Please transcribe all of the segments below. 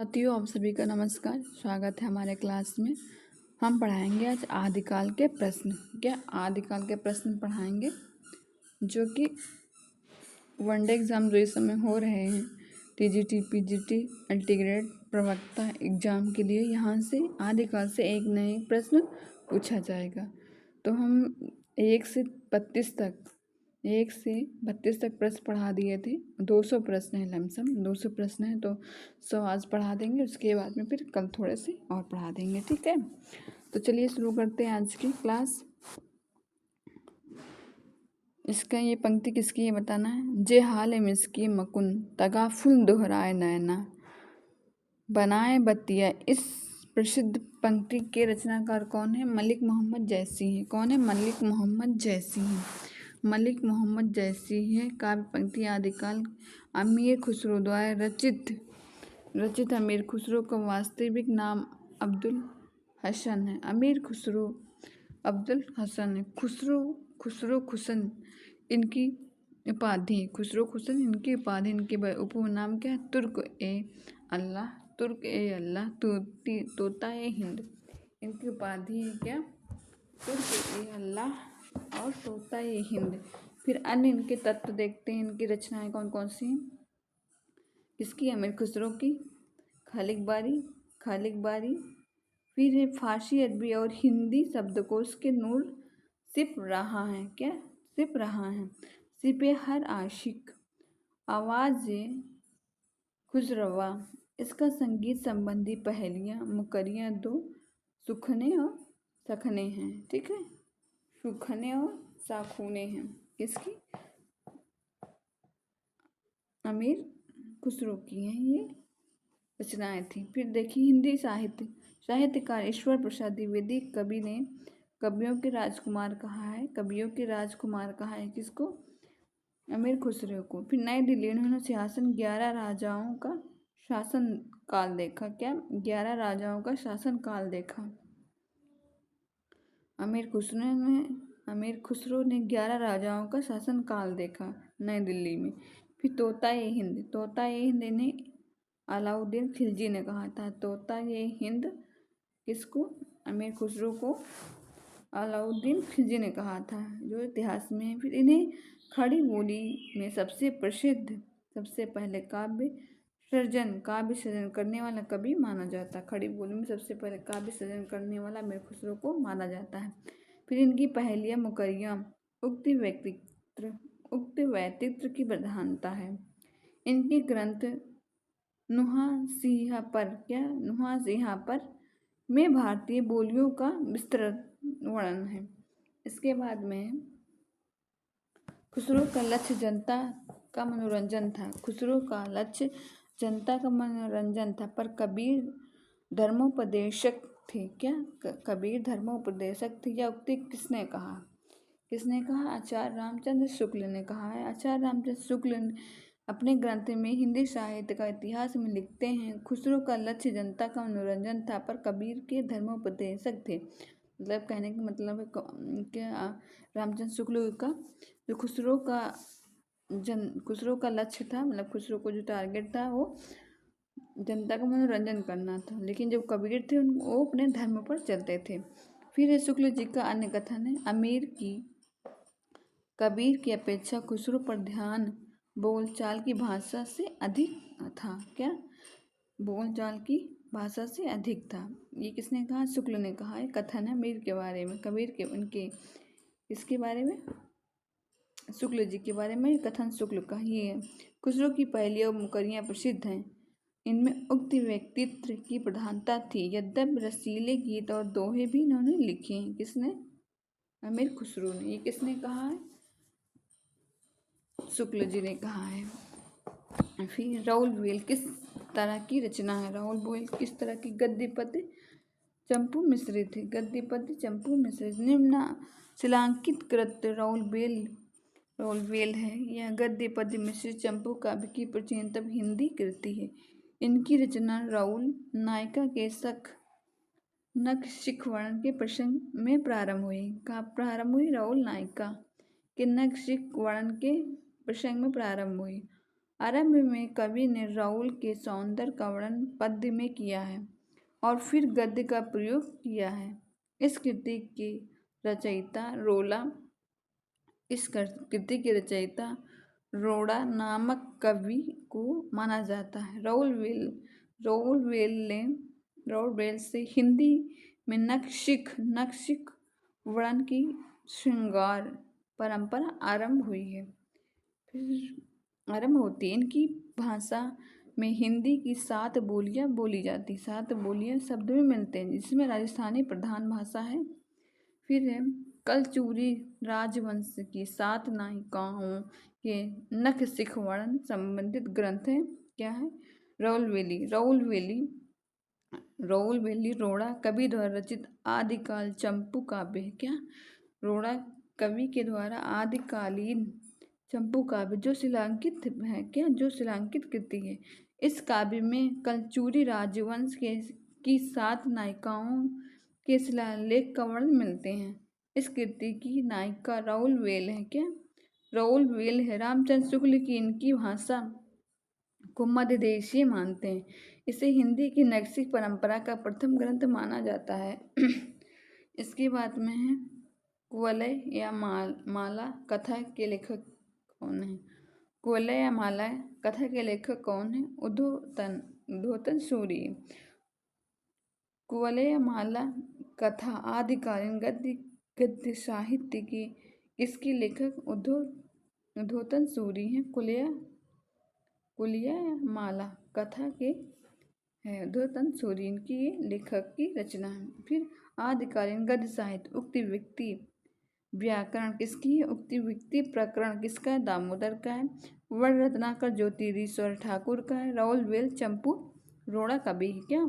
साथियों, आप सभी का नमस्कार। स्वागत है हमारे क्लास में। हम पढ़ाएंगे आज आदिकाल के प्रश्न। आदिकाल के प्रश्न पढ़ाएंगे जो कि वनडे एग्ज़ाम जो इस समय हो रहे हैं, टीजीटी, पीजीटी, अल्टीग्रेड, प्रवक्ता एग्ज़ाम के लिए यहाँ से आदिकाल से एक नए प्रश्न पूछा जाएगा। तो हम 1 से 32 तक प्रश्न पढ़ा दिए थे। 200 प्रश्न है, लमसम 200 प्रश्न है, तो 100 आज पढ़ा देंगे। उसके बाद में फिर कल थोड़े से और पढ़ा देंगे, ठीक है। तो चलिए शुरू करते हैं आज की क्लास। इसका ये पंक्ति किसकी है बताना है। जे हाल मिसकी मकुन तगा फुल दोहराए नैना बनाए बतिया। इस प्रसिद्ध पंक्ति के रचनाकार कौन है? मलिक मोहम्मद जैसी हैं। कौन है? मलिक मोहम्मद जैसी हैं। मलिक मोहम्मद जैसी है। काव्य पंक्ति आदिकाल अमीर खुसरो द्वारा रचित अमीर खुसरो का वास्तविक नाम अब्दुल हसन है। अमीर खुसरो अब्दुल हसन है। खुसरो खुसन इनकी उपाधि। इनके उपनाम क्या है? तुर्क ए अल्लाह, तोता ए हिंद। इनकी उपाधि है क्या? तुर्क ए अल्लाह और तोता ए हिंद। फिर अन्य इनके तत्व देखते हैं। इनकी रचनाएं कौन कौन सी हैं? किसकी? अमीर खुसरो की खालिक बारी। फिर है फारसी, अरबी और हिंदी शब्दकोश के नूर सिप रहा है। क्या सिप रहा है? सिपे हर आशिक, आवाज़ खुजरवा। इसका संगीत संबंधी पहेलियाँ मुकरियाँ दो सुखने और सखने हैं, ठीक है। सुखने और साखूने हैं। किसकी? अमीर खुसरो की हैं ये रचनाएं थी। फिर देखिए हिंदी साहित्यकार ईश्वर प्रसाद द्विवेदी कवि ने कवियों के राजकुमार कहा है किसको? अमीर खुसरो को। फिर नई दिल्ली उन्होंने 11 राजाओं का शासन काल देखा। क्या? 11 राजाओं का शासन काल देखा। अमीर खुसरो ने 11 राजाओं का शासन काल देखा नई दिल्ली में। फिर तोता ए हिंद इन्हें अलाउद्दीन खिलजी ने कहा था। तोता ए हिंद किसको? अमीर खुसरो को अलाउद्दीन खिलजी ने कहा था, जो इतिहास में है। फिर इन्हें खड़ी बोली में सबसे पहले काव्य सृजन करने वाला कवि माना जाता है। खड़ी बोली में सबसे पहले काव्य सृजन करने वाला अमीर खुसरो को माना जाता है। फिर इनकी पहेलियाँ मुकरियाँ उक्त व्यक्तित्व की प्रधानता है। इनके ग्रंथ नुहासिहा पर में भारतीय बोलियों का विस्तृत वर्णन है। इसके बाद में खुसरो का लक्ष्य जनता का मनोरंजन था। पर कबीर धर्मोपदेशक थे। क्या? कबीर धर्मोपदेशक थे। यह उक्ति किसने कहा? आचार्य रामचंद्र शुक्ल ने कहा है। आचार्य रामचंद्र शुक्ल अपने ग्रंथ में हिंदी साहित्य का इतिहास में लिखते हैं, खुसरो का लक्ष्य जनता का मनोरंजन था, पर कबीर के धर्मोपदेशक थे। मतलब कहने का मतलब है क्या? रामचंद्र शुक्ल का जो खुसरो का लक्ष्य था, मतलब खुसरो को जो टारगेट था वो जनता का मनोरंजन करना था, लेकिन जो कबीर थे वो अपने धर्म पर चलते थे। फिर शुक्ल जी का अन्य कथन है, कबीर की अपेक्षा खुसरो पर ध्यान बोलचाल की भाषा से अधिक था। क्या? बोलचाल की भाषा से अधिक था। ये किसने कहा? शुक्ल ने कहा है। कथन है अमीर के बारे में, कबीर के उनके इसके बारे में, शुक्ल जी के बारे में कथन शुक्ल का ही है। खुसरो की पहेलियाँ और मुकरियाँ प्रसिद्ध हैं। इनमें उक्त व्यक्तित्व की प्रधानता थी। यद्यपि रसीले गीत और दोहे भी इन्होंने लिखे हैं। किसने? अमीर खुसरो ने। ये किसने कहा है? शुक्ल जी ने कहा है। फिर राउल बुएल किस तरह की रचना है? राउल बुएल किस तरह की? गद्य पद्य चंपू मिश्रित है। निम्न शिलांकित कृत राउल बुएल है। यह गद्य पद्य मिश्रित चंपू काव्य की प्राचीनतम हिंदी कृति है। इनकी रचना राउल नायका के नख वर्ण के प्रसंग में प्रारंभ हुई। कहाँ प्रारंभ हुई? राउल नायका के नख वर्ण के प्रसंग में प्रारंभ हुई आरंभ में कवि ने राहुल के सौंदर्य का वर्णन पद्य में किया है और फिर गद्य का प्रयोग किया है। इस कृति के रचयिता रोड़ा नामक कवि को माना जाता है। राउल वेल से हिंदी में नक्शिक वर्णन की श्रृंगार परंपरा आरंभ हुई है। फिर आरंभ होती है। इनकी भाषा में हिंदी की 7 बोलियां बोली जाती, 7 बोलियां शब्द में मिलते हैं, जिसमें राजस्थानी प्रधान भाषा है। फिर है कलचूरी राजवंश की 7 नायिकाओं के नखशिख वर्णन संबंधित ग्रंथ है। क्या है? राउल वेली रोड़ा कवि द्वारा रचित आदिकाल चंपू काव्य है। क्या? रोड़ा कवि के द्वारा आदिकालीन चंपू काव्य जो शिलांकित है। क्या? जो शिलांकित कृति है। इस काव्य में कलचूरी राजवंश की 7 नायिकाओं के शिलालेख का वर्णन मिलते हैं। इस कृति की नायिका राउल वेल है। क्या? राउल वेल है। रामचंद्र शुक्ल की इनकी भाषा को मध्य देशीय मानते हैं। इसे हिंदी की नैतिक परंपरा का प्रथम ग्रंथ माना जाता है। इसके बाद में है कुवलय या माला कथा के लेखक कौन है? कुवलय या माला कथा के लेखक कौन है? उद्धोतन सूरी। कुवलय या माला कथा आदिकालीन गद्य साहित्य की इसके लेखक उद्धोतन सूरी हैं। कुलिया या माला कथा के है उद्धोतन सूरी, इनकी ये लेखक की रचना है। फिर आदिकालीन गद्य साहित्य उक्ति व्यक्ति व्याकरण किसकी है? उक्ति व्यक्ति प्रकरण किसका है? दामोदर का है। वर्ण रत्नाकर ज्योतिरीश्वर ठाकुर का है। राउल वेल चंपू रोड़ा कवि की। क्या?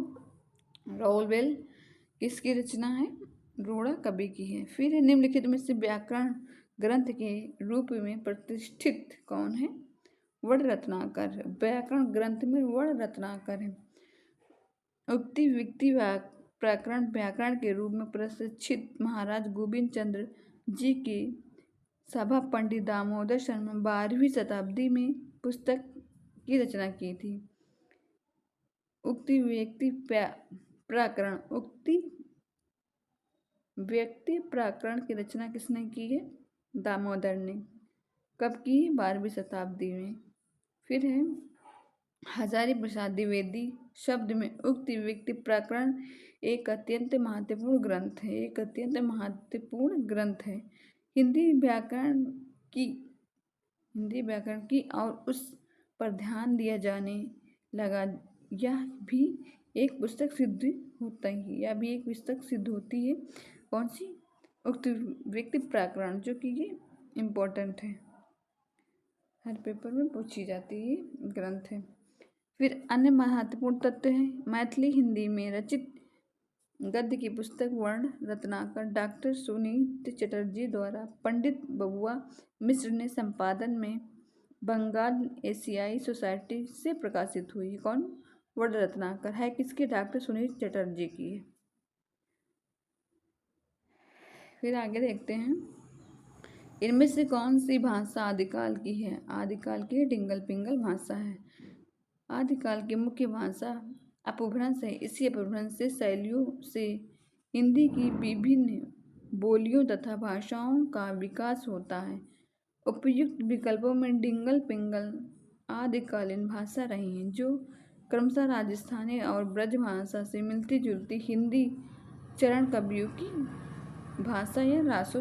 राउल वेल किसकी रचना है? रोड़ा कवि की है। फिर निम्नलिखित में से व्याकरण ग्रंथ के रूप में प्रतिष्ठित कौन है? वर्ण रत्नाकर। व्याकरण ग्रंथ में वर्ण रत्नाकर है। उक्ति व्यक्ति प्रकरण व्याकरण के रूप में प्रशिक्षित महाराज गोविंद चंद्र जी की सभा पंडित दामोदर शर्मा 12वीं शताब्दी में पुस्तक की रचना की थी। उक्ति व्यक्ति प्रकरण व्यक्ति प्रकरण की रचना किसने की है? दामोदर ने। कब की? 12वीं शताब्दी में। फिर है हजारी प्रसाद द्विवेदी शब्द में उक्ति व्यक्ति प्रकरण एक अत्यंत महत्वपूर्ण ग्रंथ है। हिंदी व्याकरण की और उस पर ध्यान दिया जाने लगा। यह भी एक पुस्तक सिद्ध होती है। कौन सी? उक्त व्यक्ति प्रकरण, जो कि ये इम्पोर्टेंट है, हर पेपर में पूछी जाती है ग्रंथ है। फिर अन्य महत्वपूर्ण तथ्य है मैथिली हिंदी में रचित गद्य की पुस्तक वर्ण रत्नाकर डॉक्टर सुनीत चटर्जी द्वारा पंडित बबुआ मिश्र ने संपादन में बंगाल एशियाई सोसाइटी से प्रकाशित हुई है। कौन? वर्ण रत्नाकर है। किसके? डॉक्टर सुनीत चटर्जी की है। फिर आगे देखते हैं इनमें से कौन सी भाषा आदिकाल की है? आदिकाल की डिंगल पिंगल भाषा है। आदिकाल की मुख्य भाषा अपभ्रंश है। इसी अपभ्रंश से शैलियों से हिंदी की विभिन्न बोलियों तथा भाषाओं का विकास होता है। उपयुक्त विकल्पों में डिंगल पिंगल आदिकालीन भाषा रही हैं, जो क्रमशः राजस्थानी और ब्रज भाषा से मिलती जुलती हिंदी चरण कवियों की भाषा या रासो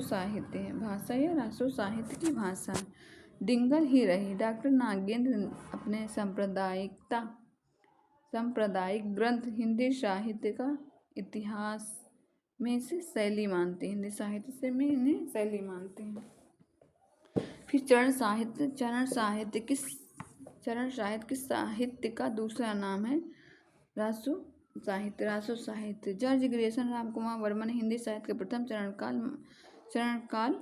साहित्य की भाषा डिंगल ही रही। डॉक्टर नागेंद्र अपने सांप्रदायिक ग्रंथ हिंदी साहित्य का इतिहास में से शैली मानते हैं। हिंदी साहित्य में इन्हें शैली मानते हैं। फिर चरण साहित्य किस साहित्य का दूसरा नाम है? रासो साहित्य। जॉर्ज ग्रेसन राम कुमार वर्मा ने हिंदी साहित्य का प्रथम चरण काल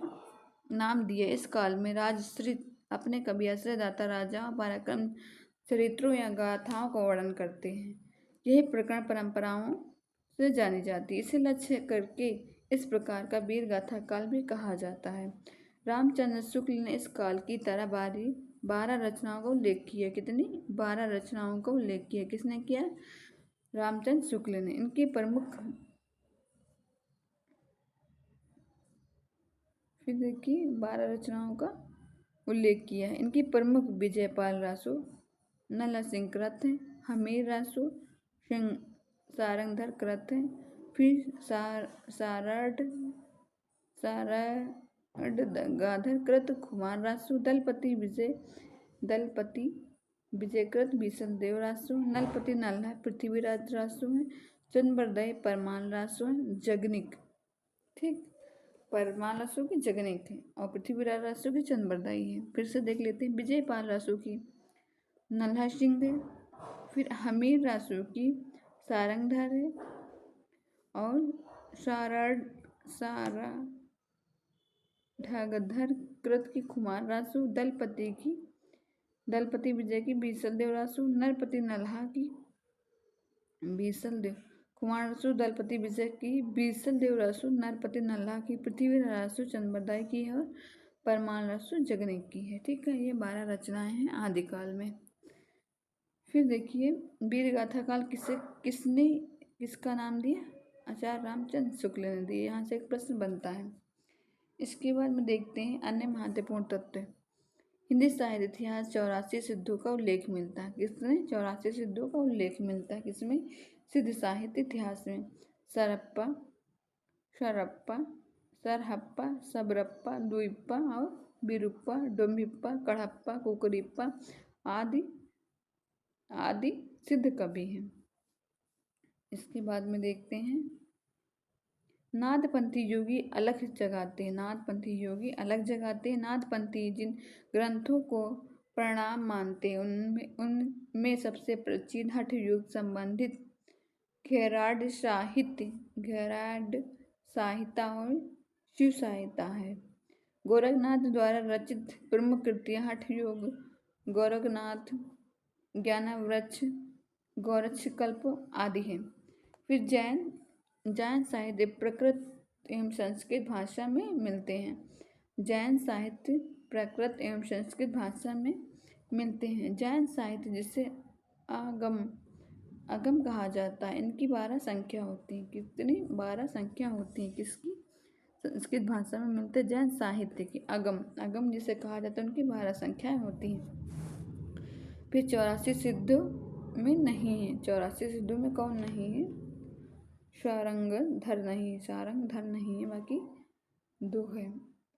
नाम दिया। इस काल में राजश्री अपने कवि आश्रयदाता राजाओं पराक्रम चरित्रों या गाथाओं का वर्णन करते हैं। यही प्रकरण परंपराओं से जानी जाती है। इसे लक्ष्य करके इस प्रकार का वीर गाथा काल भी कहा जाता है। रामचंद्र शुक्ल ने इस काल की 12 रचनाओं का उल्लेख किया। कितनी? 12 रचनाओं का उल्लेख किया। किसने किया? रामचंद्र शुक्ल ने। इनकी प्रमुख, फिर देखिए 12 रचनाओं का उल्लेख किया है। इनकी प्रमुख विजयपाल रासो, नला सिंह कृत है, हमीर रासो, सिंह सारंगधर कृत है, फिर सारड गंगाधर कृत, कुमार रासो, दलपति विजय कृत, बीसल देव रासो, नलपति नल्ला पृथ्वीराज रासो है, चंद्रबरदय परमाल रासो है, जगनिक। ठीक, परमाल रासो की जगनिक है और पृथ्वीराज रासो की चंद्रबरदाई है। फिर से देख लेते हैं। विजयपाल रासो की नल्हा सिंह है, फिर हमीर रासो की सारंगधर है और ढागधर कृत की कुमार रासो, दलपति विजय की बीसल देव रासो, नरपति नल्हा की बीसल देव कुमार रासो, दलपति विजय की बीसल देव रासो, नरपति नल्हा की पृथ्वीराज रासो चंद्रबरदाई की है और परमाल रासो जगनिक की है। ठीक है, ये 12 रचनाएं हैं आदिकाल में। फिर देखिए वीर गाथा काल किसका नाम दिया? आचार्य रामचंद्र शुक्ल ने दिए। यहाँ से एक प्रश्न बनता है। इसके बाद में देखते हैं अन्य महत्वपूर्ण तथ्य। हिंदी साहित्य इतिहास 84 सिद्धों का उल्लेख मिलता है। किसमें? 84 सिद्धों का उल्लेख मिलता है। किसमें? सिद्ध साहित्य इतिहास में। सरहप्पा, सबरप्पा, लुइप्पा और बिरुप्पा, डोम्बिप्पा, कड़हप्पा, कुकुरिप्पा आदि सिद्ध कवि हैं। इसके बाद में देखते हैं नादपंथी योगी अलग जगाते। नादपंथी जिन ग्रंथों को प्रणाम मानते उनमें सबसे प्राचीन हठ युग संबंधित घैराड साहित्य और शिव साहित्य है। गोरखनाथ द्वारा रचित प्रमुख कृतियां हठ योग, गोरखनाथ, ज्ञानवृक्ष, गौरक्षकल्प आदि हैं। फिर जैन साहित्य प्राकृत एवं संस्कृत भाषा में मिलते हैं। जैन साहित्य प्राकृत एवं संस्कृत भाषा में मिलते हैं। जैन साहित्य जिसे आगम कहा जाता है, इनकी 12 संख्या होती है। कितनी? 12 संख्या होती है। किसकी? संस्कृत भाषा में मिलते जैन साहित्य की आगम जिसे कहा जाता है, उनकी 12 संख्याएं होती हैं। फिर 84 सिद्धों में नहीं है। 84 सिद्धों में कौन नहीं है? सारंगधर नहीं है, बाकी 2 है,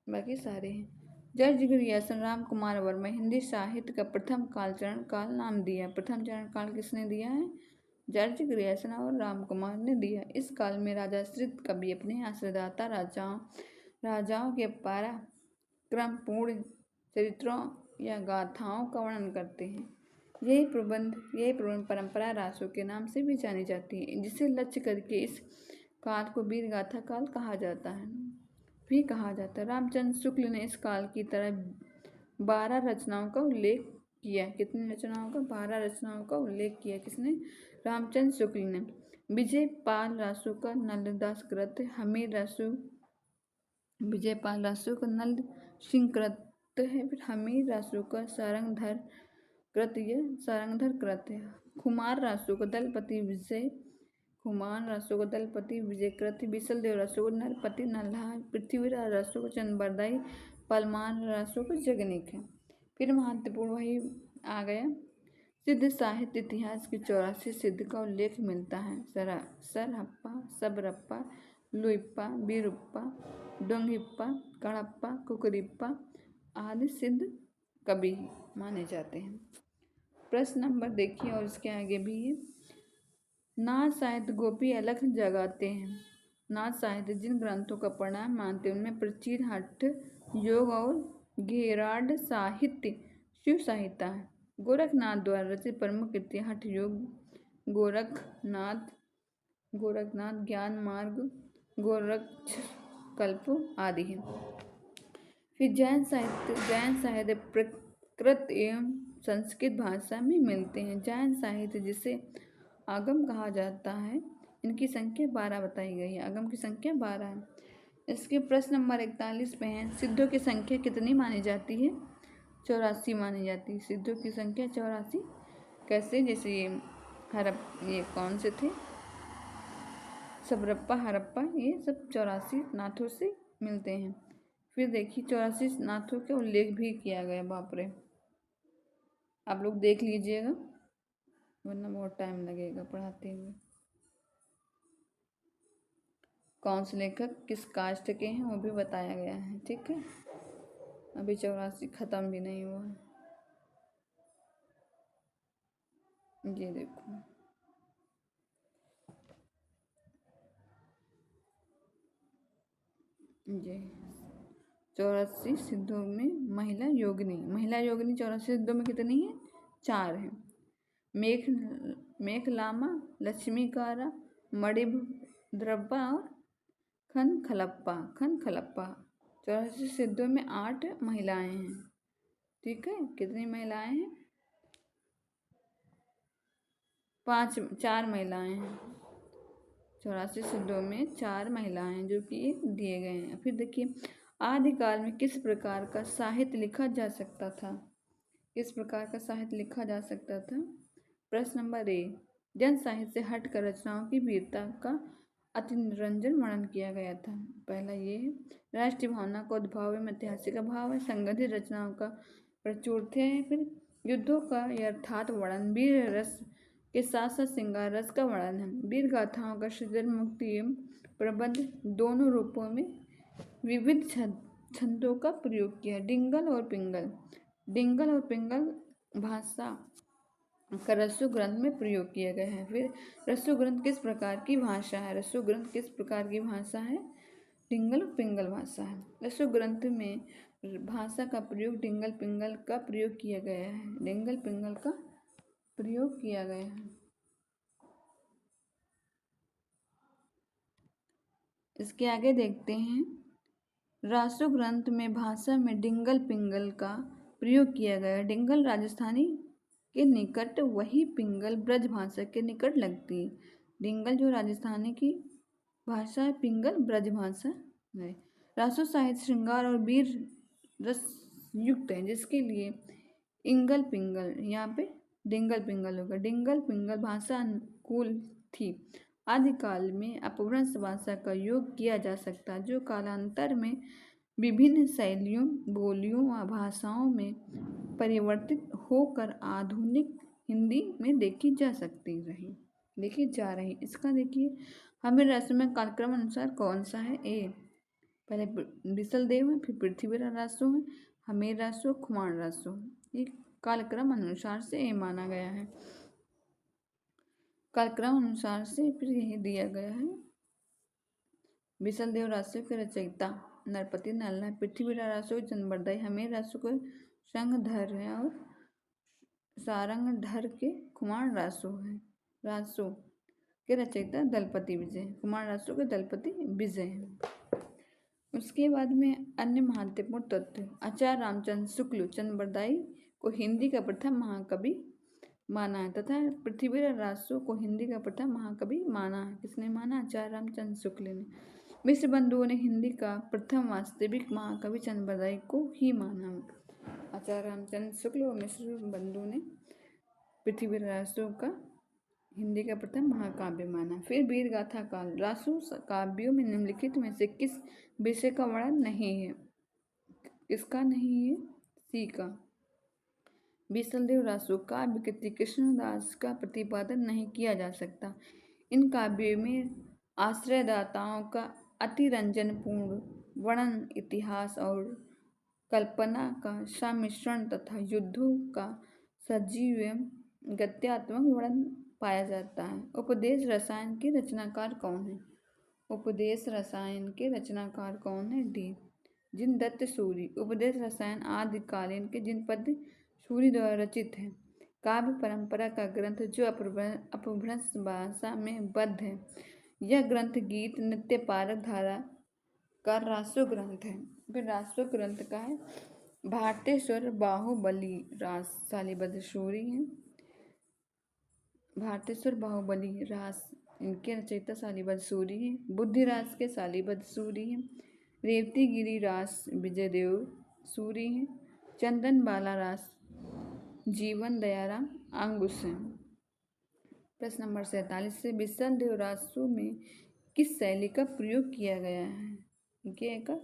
बाकी सारे हैं। जर्ज ग्रियर्सन राम कुमार वर्मा हिंदी साहित्य का प्रथम चरण काल नाम दिया। प्रथम चरण काल किसने दिया है? जर्ज ग्रियर्सन और राम कुमार ने दिया। इस काल में राजाश्रित कवि अपने आश्रयदाता राजाओं के पराक्रमपूर्ण चरित्रों या गाथाओं का वर्णन करते हैं। यही प्रबंध परंपरा रासों के नाम से भी जानी जाती है, जिसे लक्ष्य करके इस काल को वीर गाथा काल कहा जाता है। रामचंद्र शुक्ल ने इस काल की तरह 12 रचनाओं का उल्लेख किया। कितनी रचनाओं का? 12 रचनाओं का उल्लेख किया। किसने? रामचंद्र शुक्ल ने। विजयपाल रासो का नलदास कृत, हमीर रासो विजयपाल रासो का नल सिंह कृत है। फिर हमीर रासो का सारंगधर कृत है। कुमार रासो का दलपति विजय कृत, बीसल देव रासो को नरपति नल्हा, पृथ्वीराज रासो को चंद्रबरदाई, परमाल रासो को जगनिक है। फिर महत्वपूर्ण वही आ गया। सिद्ध साहित्य इतिहास की 84 सिद्ध का उल्लेख मिलता है। सरहप्पा, सबरप्पा, लुइप्पा, बिरुप्पा, डोंगिप्पा, कड़प्पा, कुकुरिप्पा आदि सिद्ध कवि माने जाते हैं। प्रश्न नंबर देखिए और इसके आगे भी है। नाथ साहित्य गोपी अलग जगाते हैं। नाथ साहित्य जिन ग्रंथों का प्रणाम मानते हैं उनमें प्राचीन हठ योग और घैराड साहित्य शिव साहित्य है। गोरखनाथ द्वारा रचित प्रमुख कृतियां हठ योग, गोरखनाथ, ज्ञान मार्ग, गोरक्षकल्प आदि हैं। फिर जैन साहित्य प्राकृत एवं संस्कृत भाषा में मिलते हैं। जैन साहित्य जिसे आगम कहा जाता है, इनकी संख्या 12 बताई गई है। आगम की संख्या 12 है। इसके प्रश्न नंबर 41 पे हैं। सिद्धों की संख्या कितनी मानी जाती है? 84 मानी जाती है। सिद्धों की संख्या 84 कैसे? जैसे ये कौन से थे, सबरप्पा, हरप्पा, ये सब 84 नाथों से मिलते हैं। फिर देखिए 84 नाथों का उल्लेख भी किया गया। बाप रे, आप लोग देख लीजिएगा वरना बहुत टाइम लगेगा पढ़ाते हुए। कौन से लेखक किस कास्ट के हैं वो भी बताया गया है। ठीक है, अभी 84 खत्म भी नहीं हुआ है। ये देखो, ये 84 सिद्धों में महिला योगिनी 84 सिद्धों में कितनी है? 4 है। मेखलामा, लक्ष्मीकारा, मणिभद्रप्पा और खनखलप्पा। 84 सिद्धों में 8 महिलाएं हैं। ठीक है, कितनी महिलाएं हैं? 4 महिलाएं हैं। 84 सिद्धों में 4 महिलाएं जो कि दिए गए हैं। फिर देखिए, आदिकाल में किस प्रकार का साहित्य लिखा जा सकता था? किस प्रकार का साहित्य लिखा जा सकता था? प्रश्न नंबर ए, जन साहित्य से हटकर रचनाओं की वीरता का अतिरंजन वर्णन किया गया था। पहला ये है। राष्ट्रीय भावना का उद्भाव एवं ऐतिहासिक भाव है। संगठित रचनाओं का प्रचुरता है। फिर युद्धों का यथार्थ वर्णन, वीर रस के साथ साथ श्रृंगार रस का वर्णन है। वीर गाथाओं का सृजन मुक्ति एवं प्रबंध दोनों रूपों में विविध छंदों का प्रयोग किया। डिंगल और पिंगल भाषा का रस्सु ग्रंथ में प्रयोग किया गया है। फिर रस्सु ग्रंथ किस प्रकार की भाषा है? रस्सु ग्रंथ किस प्रकार की भाषा है? डिंगल और पिंगल भाषा है। रस्सु ग्रंथ में भाषा का प्रयोग डिंगल पिंगल का प्रयोग किया गया है। डिंगल पिंगल का प्रयोग किया गया है। इसके आगे देखते हैं, रासु ग्रंथ में भाषा में डिंगल पिंगल का प्रयोग किया गया है। डिंगल राजस्थानी के निकट, वही पिंगल ब्रज भाषा के निकट लगती है। डिंगल जो राजस्थानी की भाषा है, पिंगल ब्रज भाषा है। रासु साहित्य श्रृंगार और वीर रस युक्त है, जिसके लिए इंगल पिंगल, यहाँ पे डिंगल पिंगल होगा। डिंगल पिंगल भाषा अनुकूल थी। आदिकाल में अपभ्रंश भाषा का योग किया जा सकता, जो कालांतर में विभिन्न शैलियों, बोलियों व भाषाओं में परिवर्तित होकर आधुनिक हिंदी में देखी जा रही। इसका देखिए, हमें रसमय कालक्रम अनुसार कौन सा है? ए, पहले बिसल देव है, फिर पृथ्वीराज रासो है, हमेर रासो, खुमान रासो। ये कालक्रम अनुसार से ए माना गया है। कालक्रम अनुसार से फिर यही दिया गया है। बिसल देव रासो के रचयिता नरपति नल है। पृथ्वीराज रासो चंद्रबरदाई, हमेर रासो को संगधर है और सारंगधर के कुमार रासो है। रासो के रचयिता दलपति विजय, कुमार रासो के दलपति विजय हैं। उसके बाद में अन्य महत्वपूर्ण तथ्य, आचार्य रामचंद्र शुक्ल चंद्रबरदाई को हिंदी का प्रथम महाकवि माना है तथा पृथ्वीराज रासो को हिंदी का प्रथम महाकवि माना है। किसने माना? आचार्य रामचंद्र शुक्ल ने। मिश्र बंधुओं ने हिंदी का प्रथम वास्तविक महाकवि चंद्रबरदाई को ही माना। आचार्य रामचंद्र शुक्ल और मिश्र बंधु ने पृथ्वीराज रासो का हिंदी का प्रथम महाकाव्य माना। फिर वीर गाथा काल, रासो काव्यों में निम्नलिखित में से किस विषय का वर्णन नहीं है? किसका नहीं है? सी का। बिसलदेव रासो काव्य कृति कृष्णदास का प्रतिपादन नहीं किया जा सकता। इन काव्यों में आश्रयदाताओं का अतिरंजनपूर्ण वर्णन, इतिहास और कल्पना का सम्मिश्रण तथा युद्धों का सजीव एवं गद्यात्मक वर्णन पाया जाता है। उपदेश रसायन के रचनाकार कौन है? उपदेश रसायन के रचनाकार कौन है? डी, जिनदत्त सूरि। उपदेश रसायन आदिकालीन के जिनपद सूरि द्वारा रचित है। काव्य परंपरा का ग्रंथ जो अपभ्रंश भाषा में बद्ध है। यह ग्रंथ गीत नृत्य पारक धारा का रासो ग्रंथ है। फिर रासो ग्रंथ का है भारतेश्वर बाहुबली रास सालीबद्ध सूरि है। भारतेश्वर बाहुबली रास इनके रचयिता सालीबद्ध सूरि है। बुद्धिरास के सालीबद्ध सूरि है। रेवतीगिरी रास विजयदेव सूरि है। चंदन बाला रास, जीवन दयाराम अंगुश हैं। प्रश्न नंबर 47 से बिसल देवरासु में किस शैली का प्रयोग किया गया है? गेय का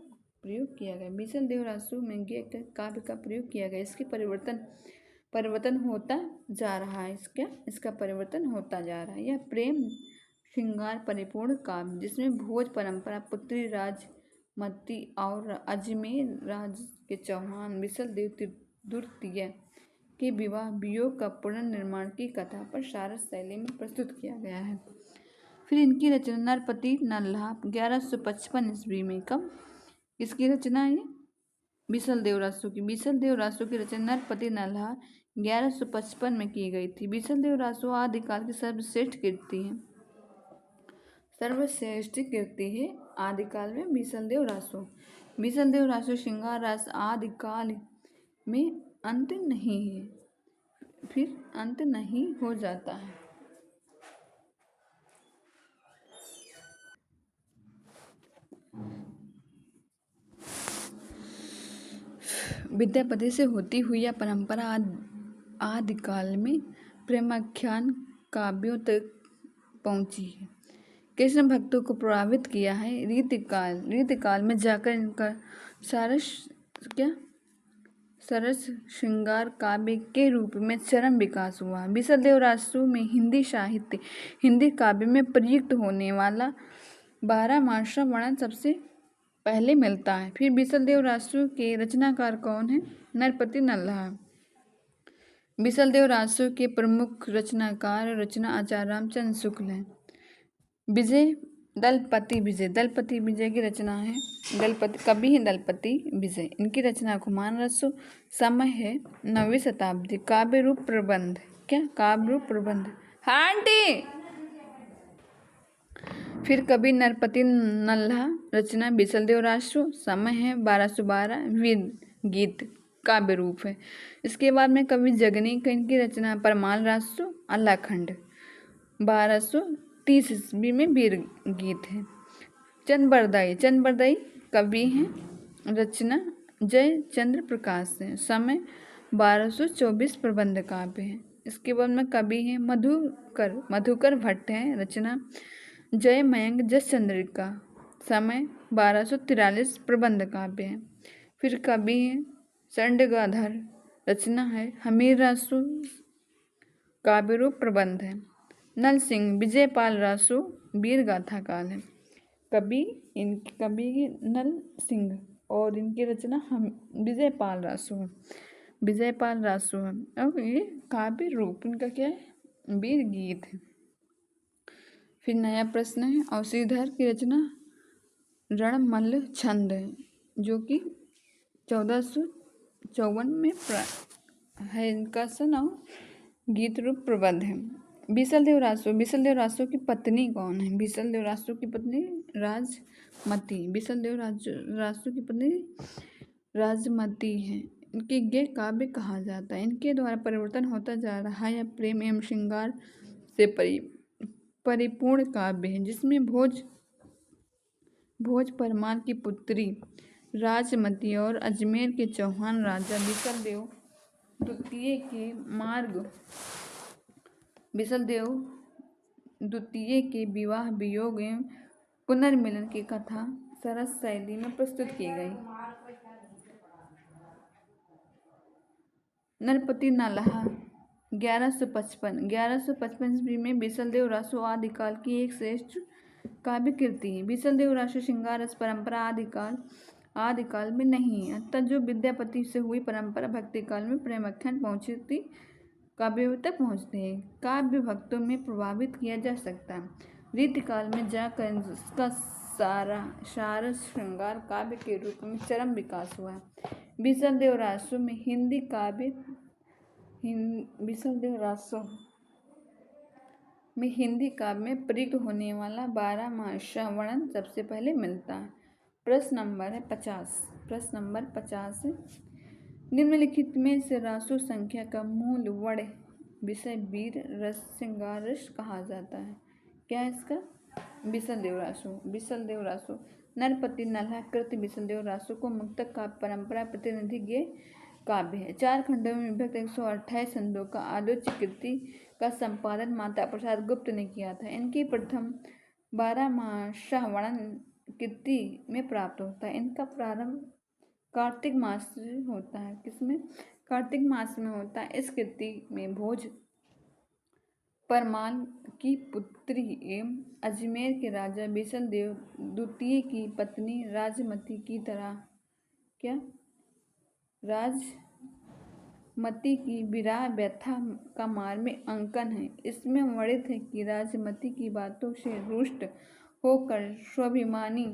प्रयोग किया गया। बिसल देवरासु में गेय काव्य का प्रयोग किया गया। इसके परिवर्तन होता जा रहा है। इसका परिवर्तन होता जा रहा है। यह प्रेम श्रृंगार परिपूर्ण काव्य जिसमें भोज परंपरा, पुत्री राजमती और अजमेर राज के चौहान बिसल देव द्वितीय के विवाह वियोग का पुनर्निर्माण की कथा पर सारस शैली में प्रस्तुत किया गया है। फिर इनकी रचना नरपति नल्हा 1155 ईस्वी में कब इसकी रचना है? बिसल देवरासु की। बिसल देवरासु की रचना नरपति नल्हा 1155 में की गई थी। बिसल देवरासु आदिकाल की सर्वश्रेष्ठ कृति है आदिकाल में बिसल देवरासु। बिसल देवरासु श्रृंगार रस आदिकाल में अंत नहीं है, फिर अंत नहीं हो जाता है। विद्यापति से होती हुई यह परंपरा आदिकाल में प्रेमाख्यान काव्यों तक पहुंची है। कृष्ण भक्तों को प्रभावित किया है। रीतिकाल में जाकर इनका सरस श्रृंगार काव्य के रूप में चरम विकास हुआ। बिसल देवरासु में हिंदी काव्य में प्रयुक्त होने वाला 12मासा वर्णन सबसे पहले मिलता है। फिर बिसल देवरासु के रचनाकार कौन है? नरपति नल्हा। बिसल देवरासु के प्रमुख रचनाकार रचना आचार्य रामचंद्र शुक्ल हैं। दलपति विजय की रचना है। कवि है दलपति विजय। इनकी रचना कुमार रसो। समय है 9वीं शताब्दी। काव्य रूप प्रबंध। हाँ आंटी। फिर कवि नरपति नल्हा, रचना बिसल देवरासु। समय है 1212। वीर गीत काव्य रूप है। इसके बाद में कवि जगनी का इनकी रचना परमाल रासु अल्लाखंड 1230 ईस्वी में वीर गीत है। चंद कवि हैं। रचना जय चंद्र प्रकाश है। समय 1224 प्रबंध काव्य है। इसके बाद में कवि हैं मधुकर भट्ट हैं। रचना जय मयंक जस चंद्रिका। समय 1243 प्रबंध काव्य है। फिर कवि हैं चंडगाधर। रचना है हमीर रासु काव्य रूप प्रबंध है। नल सिंह विजयपाल रासु वीर गाथा काल है। कवि नल सिंह और इनकी रचना विजयपाल रासु है। और ये काव्य रूप इनका क्या है? वीर गीत है। फिर नया प्रश्न है। औसीधर की रचना रणमल्ल छंद है जो कि 1454 में है। इनका नाम गीत रूप प्रबंध है। बिसल देवरासु की पत्नी कौन है? बिसल देवरासु की पत्नी राजमती। बिसल देवरासु की पत्नी राजमती है। इनकी गेय काव्य कहा जाता है। इनके द्वारा परिवर्तन होता जा रहा है। प्रेम एवं श्रृंगार से परिपूर्ण काव्य है जिसमें भोज परमार की पुत्री राजमती और अजमेर के चौहान राजा बिसल देव द्वितीय के विवाह वियोग एवं पुनर्मिलन की कथा सरस शैली में प्रस्तुत की गई। नरपति नल्हा 1155 ईस्वी में बिसल देवरासु आदिकाल की एक श्रेष्ठ काव्य कृति है। बिसल देवरासु श्रृंगार रस परंपरा आदिकाल में नहीं है। अतः जो विद्यापति से हुई परंपरा भक्ति काल में प्रेमाख्यान पहुंचती काव्यों तक पहुँचते हैं। काव्य भक्तों में प्रभावित किया जा सकता है। रीतिकाल में जाकर इसका सारस श्रृंगार काव्य के रूप में चरम विकास हुआ है। बिसल देवरासु में हिंदी काव्य में प्रयुक्त होने वाला 12मासा वर्णन सबसे पहले मिलता है। प्रश्न नंबर 50 है। निम्नलिखित में से रासु संख्या का मूल वर्ण विषय वीर रस श्रृंगार रस कहा जाता है। क्या है इसका? बिसल देवरासु नरपति नल्हा कृत बिसल देवरासु को मुक्तक काव्य परंपरा प्रतिनिधि गेय काव्य है। 4 खंडों में विभक्त 128 छंदों का आलोच्य कृति का संपादन माता प्रसाद गुप्त ने किया था। इनकी प्रथम 12मासा वर्णन कृति में प्राप्त होता है। इनका प्रारंभ कार्तिक मास से होता है। किसमें? कार्तिक मास में होता है। इस कृति में भोज परमाल की पुत्री एवं अजमेर के राजा बिसल देव द्वितीय की पत्नी राजमती की तरह राजमती की विरह व्यथा का मार्मिक अंकन है। इसमें वर्णित है कि राजमती की बातों से रुष्ट होकर स्वाभिमानी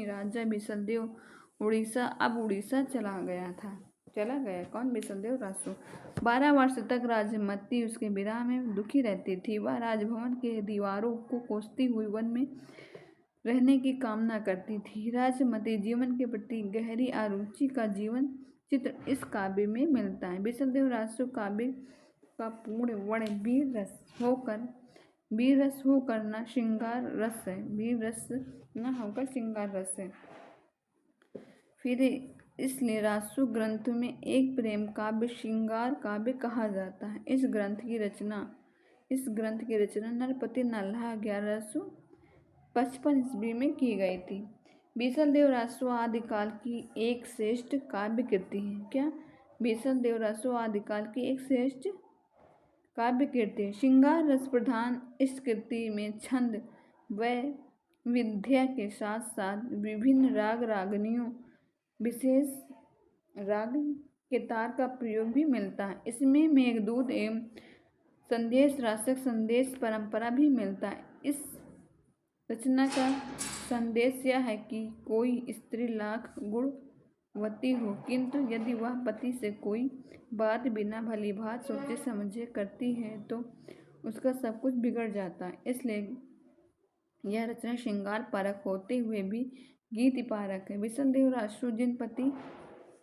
राजा बिसलदेव उड़ीसा चला गया। कौन? बिसलदेव रासू। 12 वर्ष तक राजमती उसके विरह में दुखी रहती थी। वह राजभवन के दीवारों को कोसती हुई वन में रहने की कामना करती थी। राजमती जीवन के प्रति गहरी आरुचि का जीवन चित्र इस काव्य में मिलता है। बिसलदेव रासू काव्य का पूर्ण वर्ण वीर रस होकर न श्रृंगार रस है। फिर इसलिए रासू ग्रंथ में एक प्रेम काव्य श्रृंगार काव्य कहा जाता है। इस ग्रंथ की रचना नरपति नल्हा 1155 ईस्वी में की गई थी। बिसलदेव रासू आदिकाल की एक श्रेष्ठ काव्य कृति है। क्या? बिसलदेव रासू आदिकाल की एक श्रेष्ठ काव्य कृति। श्रृंगार रस प्रधान इस कृति में छंद वैविध्य के साथ साथ विभिन्न राग रागनियों विशेष राग के तार का प्रयोग भी मिलता है। इसमें मेघदूत एवं संदेश राशक संदेश परंपरा भी मिलता है। इस रचना का संदेश यह है कि कोई स्त्री लाख गुणवती हो, किंतु यदि वह पति से कोई बात बिना भली भात सोचे समझे करती है तो उसका सब कुछ बिगड़ जाता है। इसलिए यह रचना श्रृंगार परक होते हुए भी गीत पारक है। बिसलदेव रासू जिन पति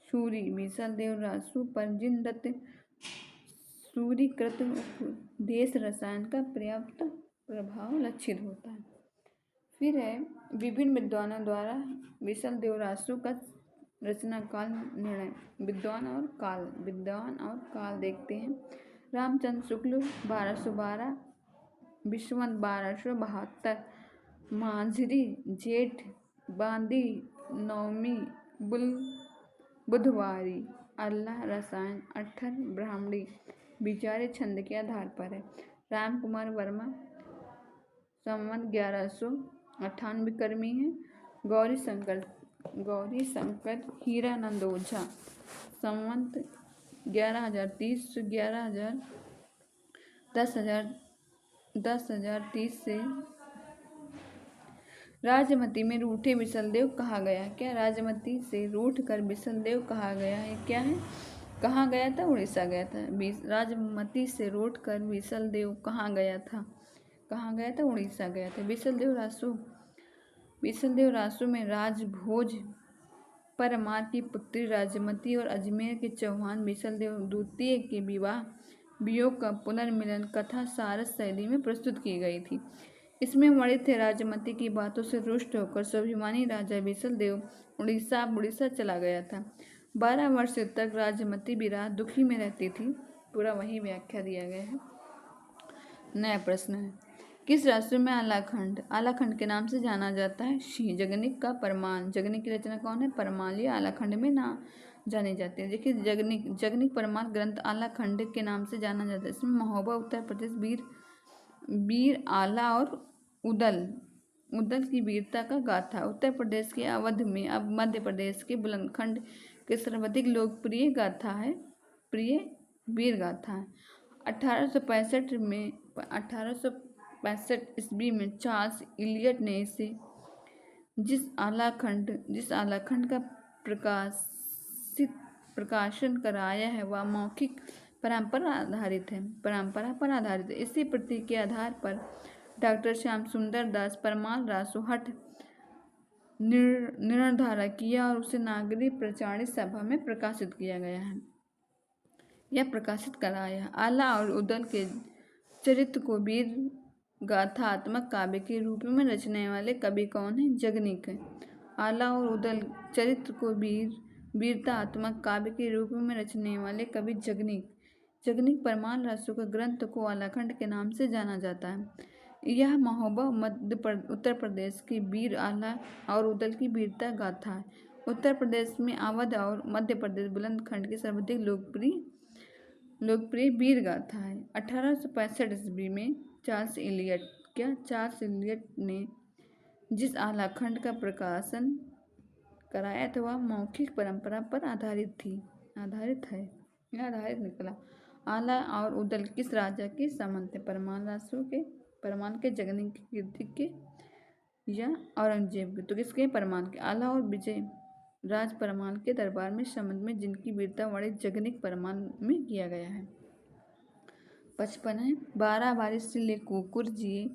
सूरी बिसलदेव रासू पर जिन दत्त सूरीकृत उपदेश रसायन का पर्याप्त प्रभाव लक्षित होता है। फिर है विभिन्न विद्वानों द्वारा बिसलदेव रासू का रचना काल निर्णय। विद्वान और काल देखते हैं। रामचंद्र शुक्ल 1212, विश्ववंत 1272, मांझरी जेठ बांदी नवमी बुधवारी, अल्लाह रसायन 18 ब्राह्मणी विचार्य छंद के आधार पर है। राम कुमार वर्मा संवत 1198 कर्मी है। गौरी शंकर हीरानंद ओझा संवत 1130 से 10,030 से राजमती में रूठे बिसलदेव कहा गया। क्या? राजमती से रूठ कर बिसलदेव कहा गया है। क्या है? कहाँ गया था? उड़ीसा गया था। राजमती से रूठ कर बिसलदेव कहाँ गया था? उड़ीसा गया था। बिसलदेव रासू में राजभोज परमार की पुत्री राजमती और अजमेर के चौहान बिसलदेव द्वितीय के विवाह वियोग का पुनर्मिलन कथा सारस शैली में प्रस्तुत की गई थी। इसमें वर्णित है राजमती की बातों से रुष्ट होकर स्वाभिमानी राजा बिसलदेव उड़ीसा चला गया था। 12 वर्ष तक राजमती विरह दुखी में रहती थी। पूरा वही व्याख्या दिया गया है। नया प्रश्न है, किस रासू में आलाखंड के नाम से जाना जाता है? जगनिक का परमाल। जगनिक की रचना कौन है? परमाल। ये आलाखंड में ना जाने जाते हैं। देखिए जगनिक परमाल ग्रंथ आलाखंड के नाम से जाना जाता है। इसमें महोबा उत्तर प्रदेश वीर आला और उदल की वीरता का गाथा, उत्तर प्रदेश के अवध में अब मध्य प्रदेश के बुलंदखंड के सर्वाधिक लोकप्रिय वीर गाथा है। 1865 ईस्वी में चार्ल्स इलियट ने इसे जिस आलाखंड का प्रकाशन कराया है वह मौखिक परंपरा पर आधारित है। इसी प्रति के आधार पर डॉक्टर श्याम सुंदर दास परमाल रासू हठ निर्धारा किया और उसे नागरिक प्रचारित सभा में प्रकाशित किया गया है या प्रकाशित कराया। आला और उदल के चरित्र को वीर गाथात्मक काव्य के रूप में रचने वाले कवि कौन है? जगनिक है। आला और उदल चरित्र को वीर वीरतात्मक काव्य के रूप में रचने वाले कवि जगनिक परमाल रासु का ग्रंथ को आलाखंड के नाम से जाना जाता है। यह महोबा उत्तर प्रदेश की वीर आला और उदल की वीरता गाथा है। उत्तर प्रदेश में अवध और मध्य प्रदेश बुलंदखंड की सर्वाधिक लोकप्रिय वीर गाथा है। 1865 ईस्वी में चार्ल्स इलियट ने जिस आलाखंड का प्रकाशन कराया था वह मौखिक परंपरा पर आधारित निकला। आला और उदल किस राजा के संबंध थे? परमाल के, जगनिक के, कीर्ति के या औरंगजेब के? तो किसके? परमाल के। आला और विजय राज परमाल के दरबार में संबंध में जिनकी वीरता वर्णित जगनिक परमाल में किया गया है। 55 है। 12 बारिश ले कुकुर जिए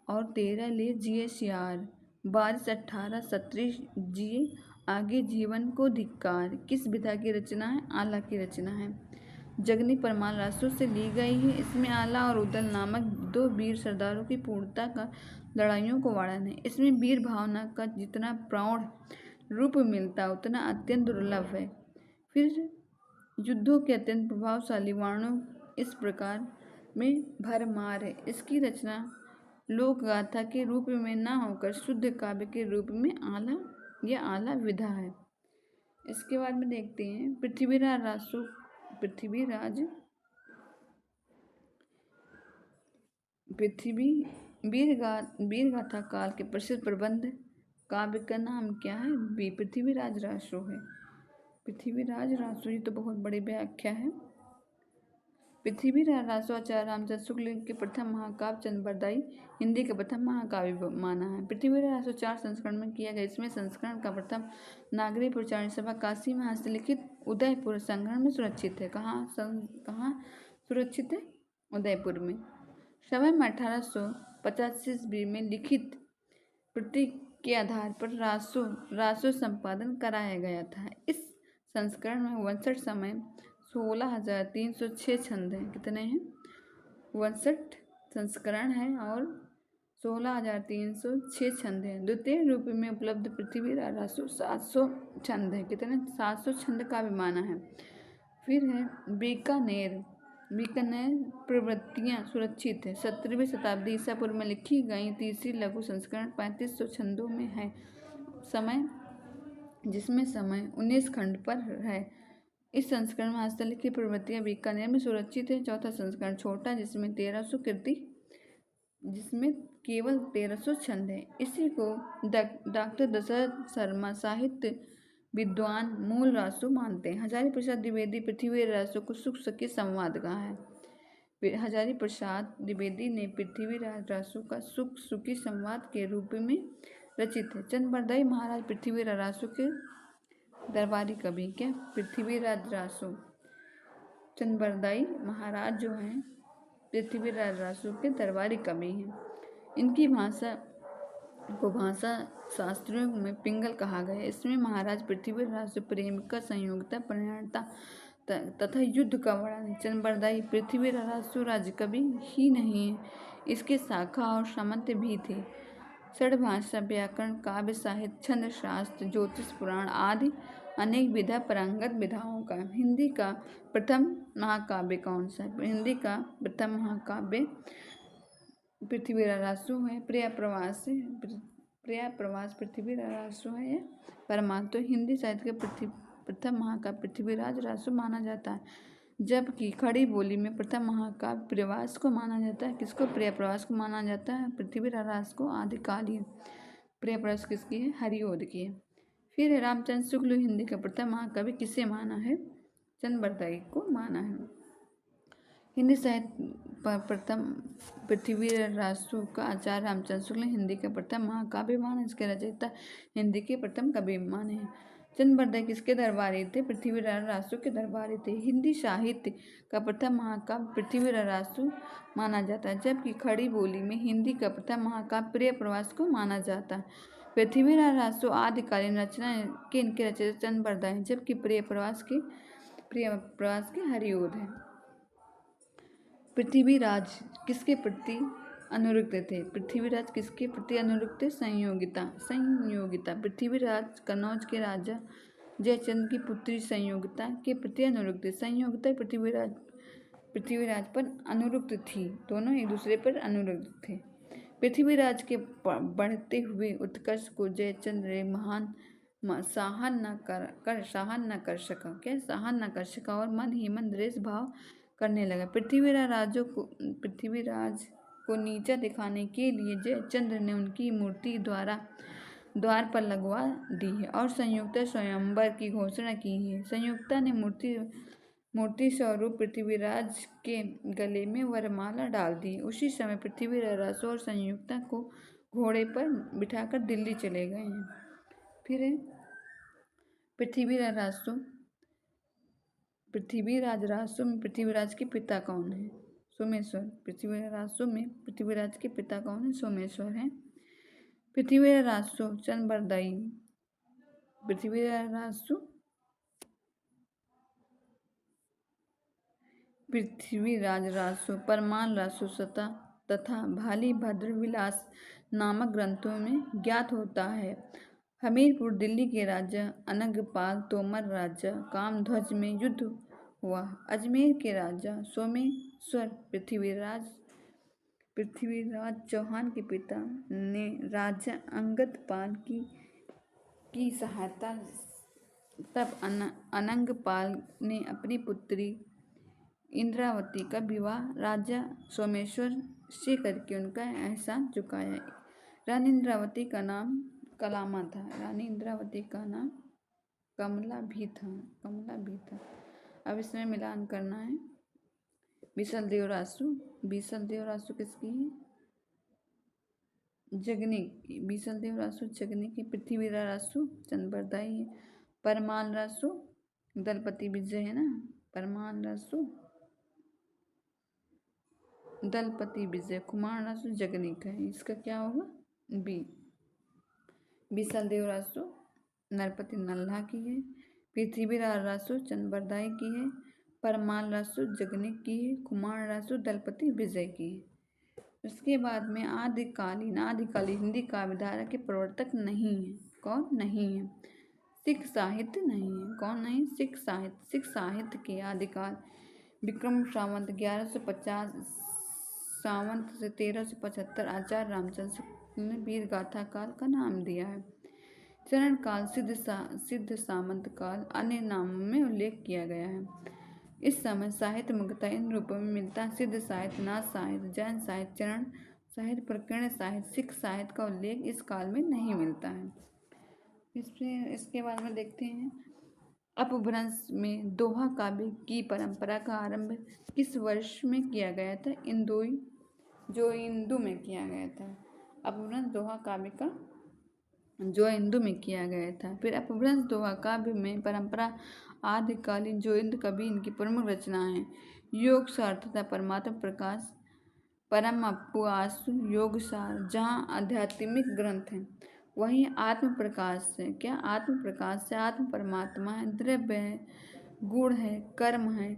और 13 ले जिए सियार, बारिश 18 सत्री जिए आगे जीवन को धिक्कार। किस विधा की रचना है? आला की रचना है। जगनिक परमाल रासु से ली गई है। इसमें आला और उदल नामक दो वीर सरदारों की पूर्णता का लड़ाइयों को वर्णन है। इसमें वीर भावना का जितना प्रौढ़ रूप मिलता उतना अत्यंत दुर्लभ है। फिर युद्धों के अत्यंत प्रभावशाली वर्णों इस प्रकार में भरमार है। इसकी रचना लोक गाथा के रूप में न होकर शुद्ध काव्य के रूप में आला विधा है। इसके बाद में देखते हैं वीर गाथा काल के प्रसिद्ध प्रबंध काव्य का नाम क्या है? पृथ्वीराज रासो है। पृथ्वीराज रासो, ये तो बहुत बड़ी व्याख्या है। पृथ्वीराज रासो आचार्य रामचंद्र शुक्ल के प्रथम महाकाव्य चंद्रबरदाई हिंदी का प्रथम महाकाव्य माना है। पृथ्वीराज रासो 4 संस्करण में किया गया। इसमें संस्करण का प्रथम नागरिक प्रचारण सभा काशी में हस्तलिखित उदयपुर संग्रहण में सुरक्षित है। कहाँ सुरक्षित है? उदयपुर में। समय में 1885 ईस्वी में लिखित प्रति के आधार पर रासो संपादन कराया गया था। इस संस्करण में 62 समय 16,306 छंद हैं। कितने हैं? 62 संस्करण है और 16,306 छंद हैं। द्वितीय रूप में उपलब्ध पृथ्वीराज रासो 700 छंद है। कितने? 700 छंद का भी माना है। फिर है बीकानेर प्रवृत्तियाँ सुरक्षित है। 17वीं शताब्दी ईसा पूर्व में लिखी गई तीसरी लघु संस्करण 3500 छंदों में है। जिसमें समय 19 खंड पर है। इस संस्करण में हस्तलिखित प्रवृत्तियाँ बीकानेर में सुरक्षित है। चौथा संस्करण छोटा जिसमें 1300 कृति, जिसमें केवल 1300 छंद है। इसी को डॉक्टर दशरथ शर्मा साहित्य विद्वान मूल रासो मानते हैं। हजारी प्रसाद द्विवेदी पृथ्वीराज रासो को सुख सखी संवाद कहा है। हजारी प्रसाद द्विवेदी ने पृथ्वीराज रासो का सुख सुखी संवाद के रूप में रचित है। चंद्रबरदाई महाराज पृथ्वीराज रासो के दरबारी कवि। क्या? पृथ्वीराज रासो चंद्रबरदाई महाराज जो हैं पृथ्वीराज रासो के दरबारी कवि हैं। इनकी भाषा को भाषा शास्त्रियों में पिंगल कहा गया है। इसमें महाराज पृथ्वीराज रासो प्रेम का, संयोगिता, परिणयता तथा युद्ध का वर्णन है। चंद्रबरदाई पृथ्वीराज रासो राजकवि ही नहीं है, इसके शाखा और सामंत भी थे। षड्भाषा, व्याकरण, काव्य साहित्य, छंद शास्त्र, ज्योतिष, पुराण आदि अनेक विधा पारंगत विधाओं का। हिंदी का प्रथम महाकाव्य कौन सा है? हिंदी का प्रथम महाकाव्य पृथ्वीराज रासो है। प्रिया प्रवास पृथ्वीराज रासो है। परमाल तो हिंदी साहित्य का प्रथम महाकाव्य पृथ्वीराज रासो माना जाता है। जबकि खड़ी बोली में प्रथम महाकाव्य प्रवास को माना जाता है। किसको? प्रिया प्रवास को माना जाता है। पृथ्वीराज रासो को आदिकालीन। प्रिया प्रवास किसकी है? हरिओद की है। फिर रामचंद्र शुक्ल हिंदी का प्रथम महाकवि किसे माना है? चंद्रबरदाई को माना है। हिंदी साहित्य प्रथम पृथ्वीराज रासो का आचार्य रामचंद्र शुक्ल हिंदी का प्रथम महाकाव्य माना। इसके रचयिता हिंदी के प्रथम कवि माने हैं। चंद्रबरदाई किसके दरबारी थे? पृथ्वीराज रासो के दरबारी थे। हिंदी साहित्य का प्रथम महाकाव्य पृथ्वीराज रासो माना जाता है। जबकि खड़ी बोली में हिंदी का प्रथम महाकाव्य प्रिय प्रवास को माना जाता है। पृथ्वीराज रासो आदिकालीन रचना के इनके रचयिता चंद्रबरदाई हैं। जबकि प्रिय प्रवास के हरिओद है। पृथ्वीराज किसके प्रति अनुरक्त थे? पृथ्वीराज किसके प्रति अनुरक्त थे? संयोगिता। पृथ्वीराज कन्नौज के राजा जयचंद्र की पुत्री संयोगिता के प्रति अनुरक्त थी। संयोगिता पृथ्वीराज पर अनुरक्त थी। दोनों एक दूसरे पर अनुरक्त थे। पृथ्वीराज के बढ़ते हुए उत्कर्ष को जयचंद्र सहन न कर सका और मन ही मन द्वेष भाव करने लगा। पृथ्वीराज को नीचा दिखाने के लिए जयचंद्र ने उनकी मूर्ति द्वार पर लगवा दी है और संयुक्ता स्वयंवर की घोषणा की है। संयुक्ता ने मूर्ति स्वरूप पृथ्वीराज के गले में वरमाला डाल दी। उसी समय पृथ्वीराज और संयुक्ता को घोड़े पर बिठाकर दिल्ली चले गए हैं। फिर पृथ्वीराज में पृथ्वीराज के पिता कौन है? सोमेश्वर। पृथ्वीराज में पृथ्वीराज के पिता कौन है? सोमेश्वर हैं। पृथ्वीराज चंद्रबरदाई। पृथ्वीराज रासो परमान रासो सता तथा भाली भद्र विलास नामक ग्रंथों में ज्ञात होता है। हमीरपुर दिल्ली के राजा अनंगपाल तोमर राजा कामध्वज में युद्ध हुआ। अजमेर के राजा सोमेश्वर पृथ्वीराज चौहान के पिता ने राजा अंगदपाल की सहायता तब अनंगपाल ने अपनी पुत्री इंद्रावती का विवाह राजा सोमेश्वर से करके उनका एहसान चुकाया। रानी इंद्रावती का नाम कलामा था। रानी इंद्रावती का नाम कमला भी था। अब इसमें मिलान करना है। बीसलदेव रासु किसकी है? जगनिक की। बीसलदेव रासु जगनिक की। पृथ्वीराज रासु चंद्रबरदाई है। परमान रासु दलपति विजय है ना। परमान रासु दलपति विजय। कुमार रासु जगनिक है। इसका क्या होगा? बी। बीसलदेव रासु नरपति नल्हा की है। पृथ्वीराज रासु चंद्रबरदाई की है। परमाल रासु जगनिक की है। कुमार रासु दलपति विजय की है। उसके बाद में आदिकालीन हिंदी काव्यधारा के प्रवर्तक नहीं है। कौन नहीं है? सिख साहित्य नहीं है। कौन नहीं? सिख साहित्य के आदिकाल विक्रम संवत 1150 सावंत से 1375 आचार्य रामचंद्र ने वीर गाथा काल का नाम दिया है। चरण काल सिद्ध सामंत काल अन्य नामों में उल्लेख किया गया है। इस समय साहित्य मुख्यतः इन रूपों में मिलता है: सिद्ध साहित्य, नाथ साहित्य, जैन साहित्य, चरण साहित्य, प्रकरण साहित्य। सिख साहित्य का उल्लेख इस काल में नहीं मिलता है। इसके बाद में देखते हैं अपभ्रंश में दोहा काव्य की परंपरा का आरंभ किस वर्ष में किया गया था? इंदु में किया गया था। अपभ्रंश दोहा काव्य का इंदु में किया गया था। फिर अपभ्रंश दोहा काव्य में परंपरा आदिकालीन इंदु कवि इनकी प्रमुख रचनाएं हैं: योग सार तथा परमात्मा प्रकाश, परम अपुआसु, योग सार जहाँ आध्यात्मिक ग्रंथ हैं, वहीं आत्म प्रकाश है। क्या? आत्म प्रकाश से आत्म परमात्मा है, द्रव्य है, गुण है, कर्म है,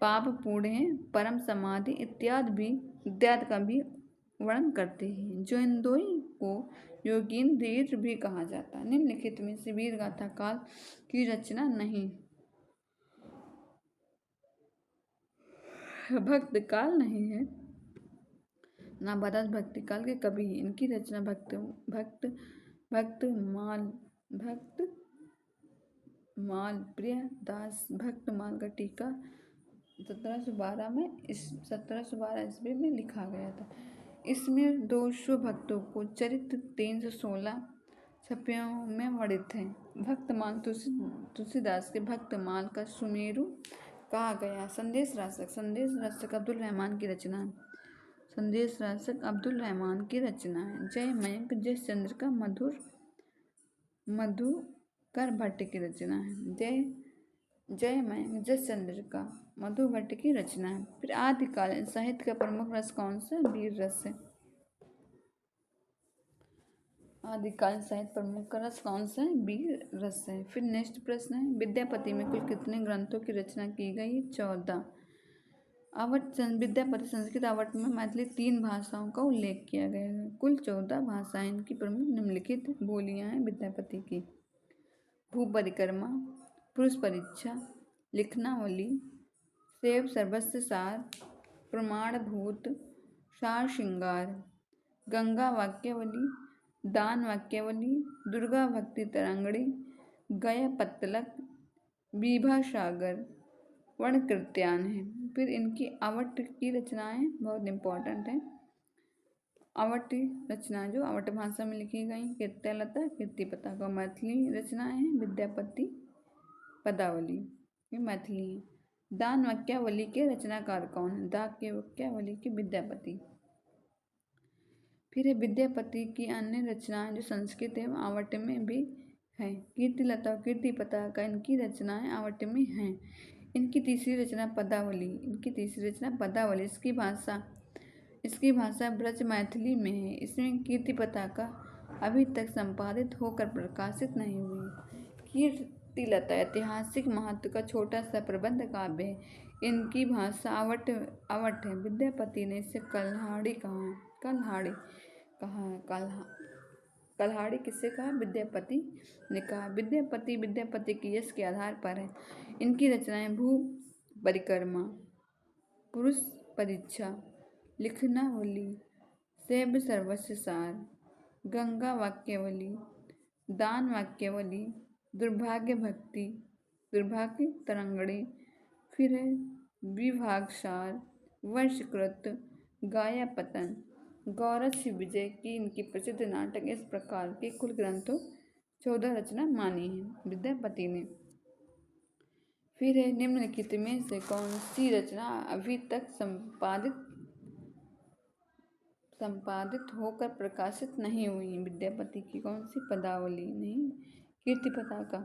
पाप पुण्य है, परम समाधि इत्यादि का भी वर्णन करते हैं। जोइंदोई को योगींद्र भी कहा जाता है। निम्नलिखित में से वीर गाथा काल की रचना नहीं। भक्त काल नहीं है ना। भरत भक्ति काल के कवि इनकी रचना भक्त माल प्रिय दास भक्त माल का टीका 1712 ईस्वी में लिखा गया था। इसमें 200 भक्तों को चरित्र 316 छपियों में वर्णित है। भक्तमाल तुलसीदास के भक्तमाल का सुमेरु कहा गया। संदेश राशक अब्दुल रहमान की रचना है। जय मयंक जयचंद्र का मधुकर भट्ट की रचना है। जय मयंक जयचंद्र का मधु भट्ट की रचना है। फिर आदिकालीन साहित्य का प्रमुख रस कौन सा? वीर रस है। आदिकालीन साहित्य प्रमुख रस कौन सा है? वीर रस है। फिर नेक्स्ट प्रश्न है, विद्यापति में कुल कितने ग्रंथों की रचना की गई? 14। विद्यापति संस्कृत आवट में मैथिली 3 भाषाओं का उल्लेख किया गया है। कुल 14 भाषाएं इनकी प्रमुख निम्नलिखित बोलियां हैं विद्यापति की। भू परिक्रमा, पुरुष परीक्षा, लिखनावली, सेव सर्वस्व सार, प्रमाणभूत, सार श्रृंगार, गंगा वाक्यावली, दान वाक्यावली, दुर्गा भक्ति तरंगड़ी, गया पत्तलक, विभा सागर, वर्ण कृत्यान है। फिर इनकी आवट की रचनाएं बहुत इंपॉर्टेंट हैं। आवट रचनाएं जो आवट भाषा में लिखी गई कीर्त्यलता, कीर्तिपताका। मैथिली रचनाएं हैं विद्यापति, पदावली, ये मैथिली हैं। दान वाक्यावली के रचनाकार कौन है? दान के वाक्यावली के विद्यापति। फिर है विद्यापति की अन्य रचनाएं जो संस्कृत एवं आवट में भी हैं। कीर्तिलता और कीर्तिपताका इनकी रचनाएं आवट में हैं। इनकी तीसरी रचना पदावली, इसकी भाषा ब्रज मैथिली में है। इसमें कीर्तिपताका अभी तक संपादित होकर प्रकाशित नहीं हुई। कीर्तिलता ऐतिहासिक महत्व का छोटा सा प्रबंध काव्य है। इनकी भाषा आवट है। विद्यापति ने इसे कल्हाड़ी कल्हाड़ी किससे कहा? विद्यापति ने कहा। विद्यापति की यश के आधार पर है। इनकी रचनाएं भू परिक्रमा, पुरुष परीक्षा, लिखनावली, सेव सर्वस्व सार, गंगा वाक्यावली, दान वाक्यावली, दुर्भाग्य तरंगड़ी, फिर है विभागसार, वर्षकृत, गाया पतन, गौरस्य विजय की इनकी प्रसिद्ध नाटक इस प्रकार के कुल ग्रंथों 14 रचना मानी है विद्यापति ने। फिर है निम्नलिखित में से कौन सी रचना अभी तक संपादित होकर प्रकाशित नहीं हुई? विद्यापति की कौन सी? पदावली नहीं, कीर्तिपताका।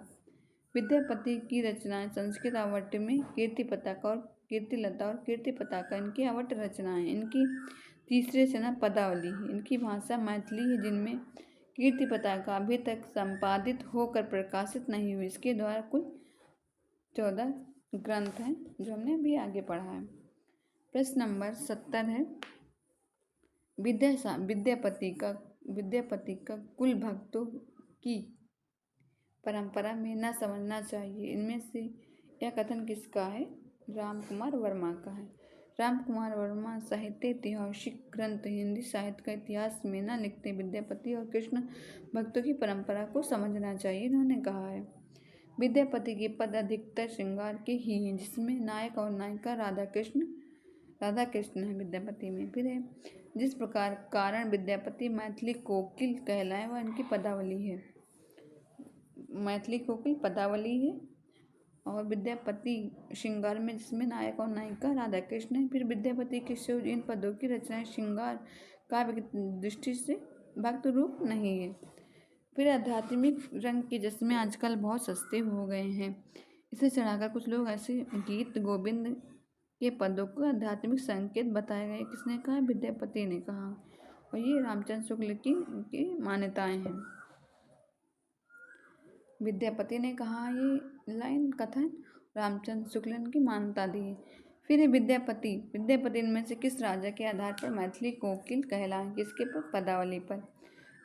विद्यापति की रचनाएं संस्कृत आवट में कीर्तिपताका और कीर्तिलता और कीर्तिपताका इनकी आवट रचनाएं। इनकी तीसरी रचना पदावली है। इनकी भाषा मैथिली है, जिनमें कीर्तिपताका अभी तक संपादित होकर प्रकाशित नहीं हुई। इसके द्वारा कुल 14 ग्रंथ हैं जो हमने अभी आगे पढ़ा है। प्रश्न नंबर 70 है विद्यापति का कुल भक्तों की परंपरा में न समझना चाहिए। इनमें से यह कथन किसका है? राम कुमार वर्मा का है। राम कुमार वर्मा साहित्य ऐतिहासिक ग्रंथ हिंदी साहित्य का इतिहास में न लिखते विद्यापति और कृष्ण भक्तों की परंपरा को समझना चाहिए। इन्होंने कहा है विद्यापति के पद अधिकतर श्रृंगार के ही हैं, जिसमें नायक और नायिका राधा कृष्ण है विद्यापति में। फिर है जिस प्रकार कारण विद्यापति मैथिली कोकिल कहलाए वह इनकी पदावली है। मैथिली कोकिल पदावली है। और विद्यापति श्रृंगार में जिसमें नायक और नायिका राधा कृष्ण है। फिर विद्यापति के शोध इन पदों की रचनाएं श्रृंगार काव्य की दृष्टि से भक्त रूप नहीं है। फिर आध्यात्मिक रंग के जिसमें आजकल बहुत सस्ते हो गए हैं, इसे चढ़ाकर कुछ लोग ऐसे गीत गोविंद के पदों को आध्यात्मिक संकेत बताए गए। किसने कहा? विद्यापति ने कहा। और ये रामचंद्र शुक्ल की मान्यताएं हैं। विद्यापति ने कहा ये लाइन कथन रामचंद्र शुक्ल की मान्यता दी। फिर है विद्यापति इनमें से किस राजा के आधार पर मैथिली कोकिल कहलाए? किसके पर? पदावली पर।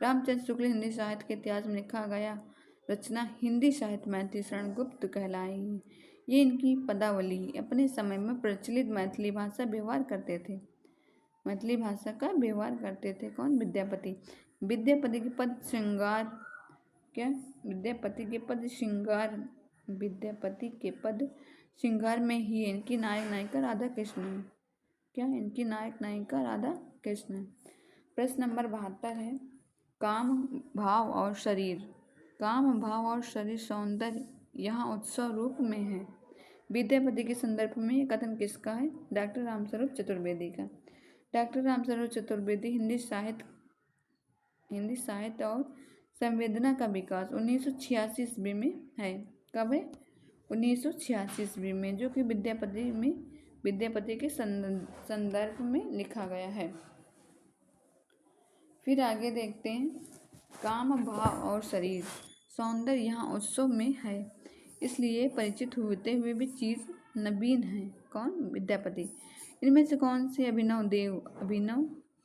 रामचंद्र शुक्ल हिंदी साहित्य के इतिहास में लिखा गया रचना हिंदी साहित्य मैथिली शरण गुप्त कहलाएगी। ये इनकी पदावली। अपने समय में प्रचलित मैथिली भाषा व्यवहार करते थे। मैथिली भाषा का व्यवहार करते थे कौन? विद्यापति। विद्यापति के पद श्रृंगार क्या? विद्यापति के पद श्रृंगार में ही इनकी नायक नायिका राधा कृष्ण है। क्या? इनकी नायक नायिका राधा कृष्ण है। प्रश्न नंबर 72 है काम भाव और शरीर सौंदर्य यहाँ उत्सव रूप में है। विद्यापति के संदर्भ में यह कथन किसका है? डॉक्टर रामस्वरूप चतुर्वेदी का। डॉक्टर रामस्वरूप चतुर्वेदी हिंदी साहित्य और संवेदना का विकास 1986 ईस्वी में है। कब है? 1986 ईस्वी में, जो कि विद्यापति के संदर्भ में लिखा गया है। फिर आगे देखते हैं काम भाव और शरीर सौंदर्य यहाँ उत्सव में है, इसलिए परिचित होते हुए भी चीज नवीन है। कौन? विद्यापति। इनमें से कौन से अभिनव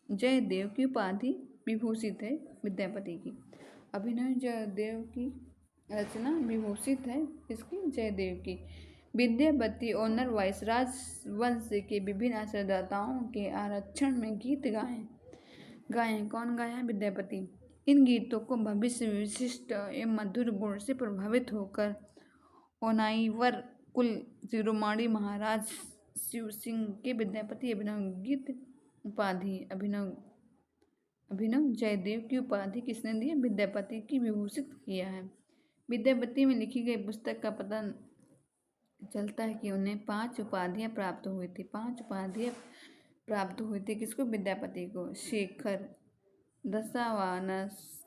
जयदेव की उपाधि विभूषित है? विद्यापति की। अभिनव जयदेव की रचना विभूषित है इसकी जयदेव की। विद्यापति ओनर वाइस राजवंश के विभिन्न आश्रयदाताओं के आरक्षण में गीत गाए। कौन गाया है? विद्यापति। इन गीतों को भविष्य विशिष्ट एवं मधुर गुण से प्रभावित होकर ओनाईवर कुल शिरोमणि महाराज शिव सिंह के विद्यापति अभिनव गीत उपाधि अभिनव जयदेव की उपाधि किसने दी? विद्यापति की विभूषित किया है। विद्यापति में लिखी गई पुस्तक का पता चलता है कि उन्हें 5 उपाधियां प्राप्त हुई थी। 5 उपाधियां प्राप्त हुई थी किसको? विद्यापति को। शेखर, दशावानस,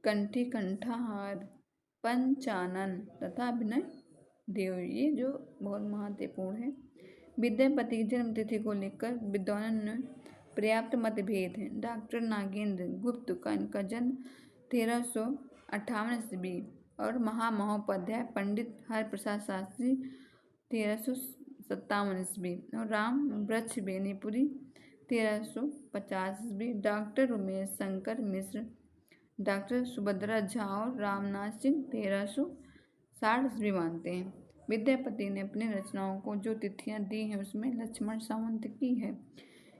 कंठी कंठाहार, पंचानन तथा अभिनय देव, ये जो बहुत महत्वपूर्ण है। विद्यापति की जन्म तिथि को लेकर विद्वानों में पर्याप्त मतभेद है। डॉक्टर नागेंद्र गुप्त का इनका जन्म 1358 ईस्वी और महामहोपाध्याय पंडित हरप्रसाद शास्त्री 1357 ईस्वी और राम वृक्ष बेनीपुरी 1350 ईस्वी। डॉक्टर उमेश शंकर मिश्र, डॉक्टर सुभद्रा झा और रामनाथ सिंह 1360 ईस्वी मानते हैं। विद्यापति ने अपनी रचनाओं को जो तिथियां दी हैं उसमें लक्ष्मण सावंत की है।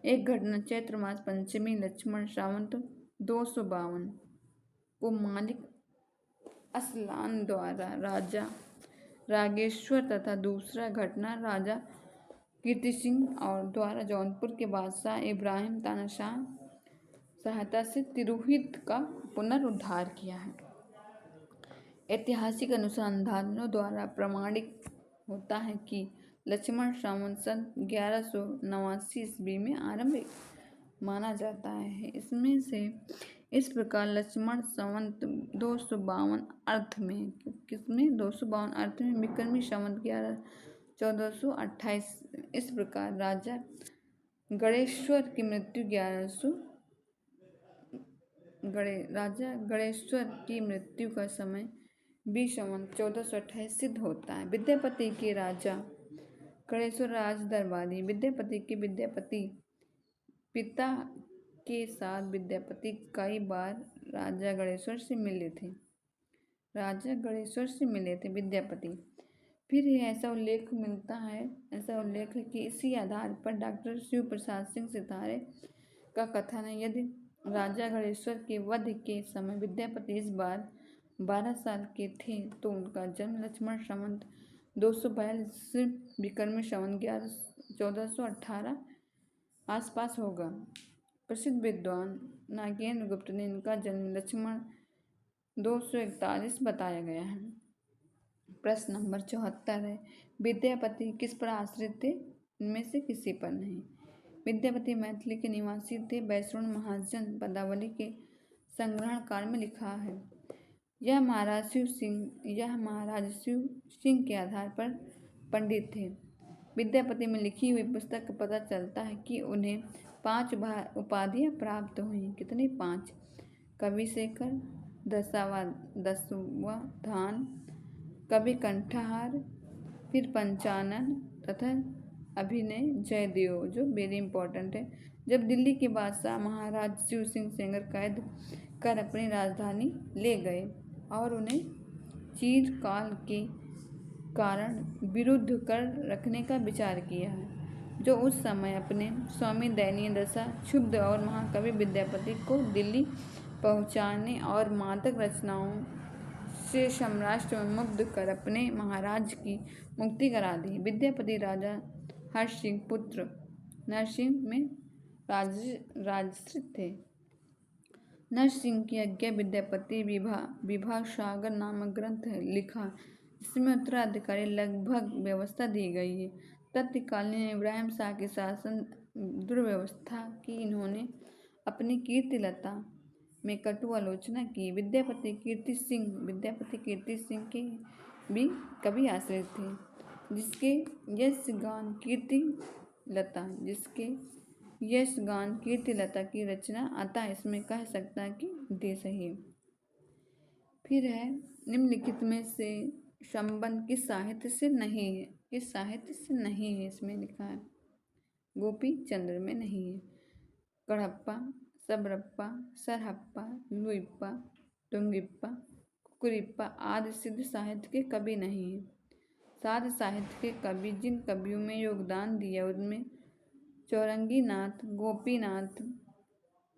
एक घटना चैत्र मास पंचमी लक्ष्मण सावंत 252 को मालिक असलान द्वारा राजा रागेश्वर तथा दूसरा घटना राजा कीर्ति सिंह और द्वारा जौनपुर के बादशाह इब्राहिम तानाशाह सहायता से तिरोहित का पुनरुद्धार किया है। ऐतिहासिक अनुसंधानों द्वारा प्रमाणित होता है कि लक्ष्मण सावंत सन 1189 ईस्वी में आरंभ माना जाता है। इसमें से इस प्रकार लक्ष्मण संवत 252 अर्थ में किसमें 252 अर्थ में विक्रमी संवत 1428। इस प्रकार राजा गणेश्वर की मृत्यु राजा गणेश्वर की मृत्यु का समय 20 संवत 1428 सिद्ध होता है। विद्यापति के राजा गणेश्वर राज दरबारी विद्यापति के विद्यापति पिता के साथ विद्यापति कई बार राजा गणेश्वर से मिले थे विद्यापति। फिर ऐसा उल्लेख मिलता है कि इसी आधार पर डॉक्टर शिव प्रसाद सिंह सितारे का कथन है, यदि राजा गणेश्वर के वध के समय विद्यापति इस बार 12 साल के थे तो उनका जन्म लक्ष्मण संवत 242 विक्रमी संवत 1418 आसपास होगा। प्रसिद्ध विद्वान नागेंद्र गुप्त ने इनका जन्म लक्ष्मण 241 बताया गया है। प्रश्न नंबर 74 है, विद्यापति किस पर आश्रित थे? इनमें से किसी पर नहीं। विद्यापति मैथिली के निवासी थे। वैष्णव महाजन पदावली के संग्रहण काल में लिखा है, यह महाराज शिव सिंह के आधार पर पंडित थे। विद्यापति में लिखी हुई पुस्तक का पता चलता है कि उन्हें 5 उपाधियां प्राप्त हुई। कितनी? 5। कवि शेखर, दशावधान, कवि कंठाहार, फिर पंचानन तथा अभिनय जयदेव, जो वेरी इंपॉर्टेंट है। जब दिल्ली के बादशाह महाराज शिव सिंह सेंगर कैद कर अपनी राजधानी ले गए और उन्हें चिरकाल के कारण विरुद्ध कर रखने का विचार किया है, जो उस समय अपने स्वामी दयनीय दशा क्षुब्ध और महाकवि विद्यापति को दिल्ली पहुंचाने और मादक रचनाओं से सम्राष्ट्र में मुग्ध कर अपने महाराज की मुक्ति करा दी। विद्यापति राजा हर्षसिंह पुत्र नरसिंह में राजश्रित थे। नरसिंह की आज्ञा विद्यापति विभा सागर नामक ग्रंथ लिखा, जिसमें उत्तराधिकारी लगभग व्यवस्था दी गई है। तत्कालीन इब्राहिम शाह के शासन दुर्व्यवस्था की इन्होंने अपनी कीर्तिलता में कटु आलोचना की। विद्यापति कीर्ति सिंह के भी कवि आश्रित थे, जिसके यशगान कीर्तिलता की रचना अतः इसमें कह सकता है कि देश है। फिर है, निम्नलिखित में से संबंध किस साहित्य से नहीं है? इसमें लिखा है गोपी चंद्र में नहीं है। कड़प्पा, सबरप्पा, सरहप्पा, लुइप्पा, टुंगिप्पा, कुरिप्पा आदि सिद्ध साहित्य के कवि नहीं हैं। साध साहित्य के कवि जिन कवियों में योगदान दिया उनमें चौरंगीनाथ, गोपीनाथ,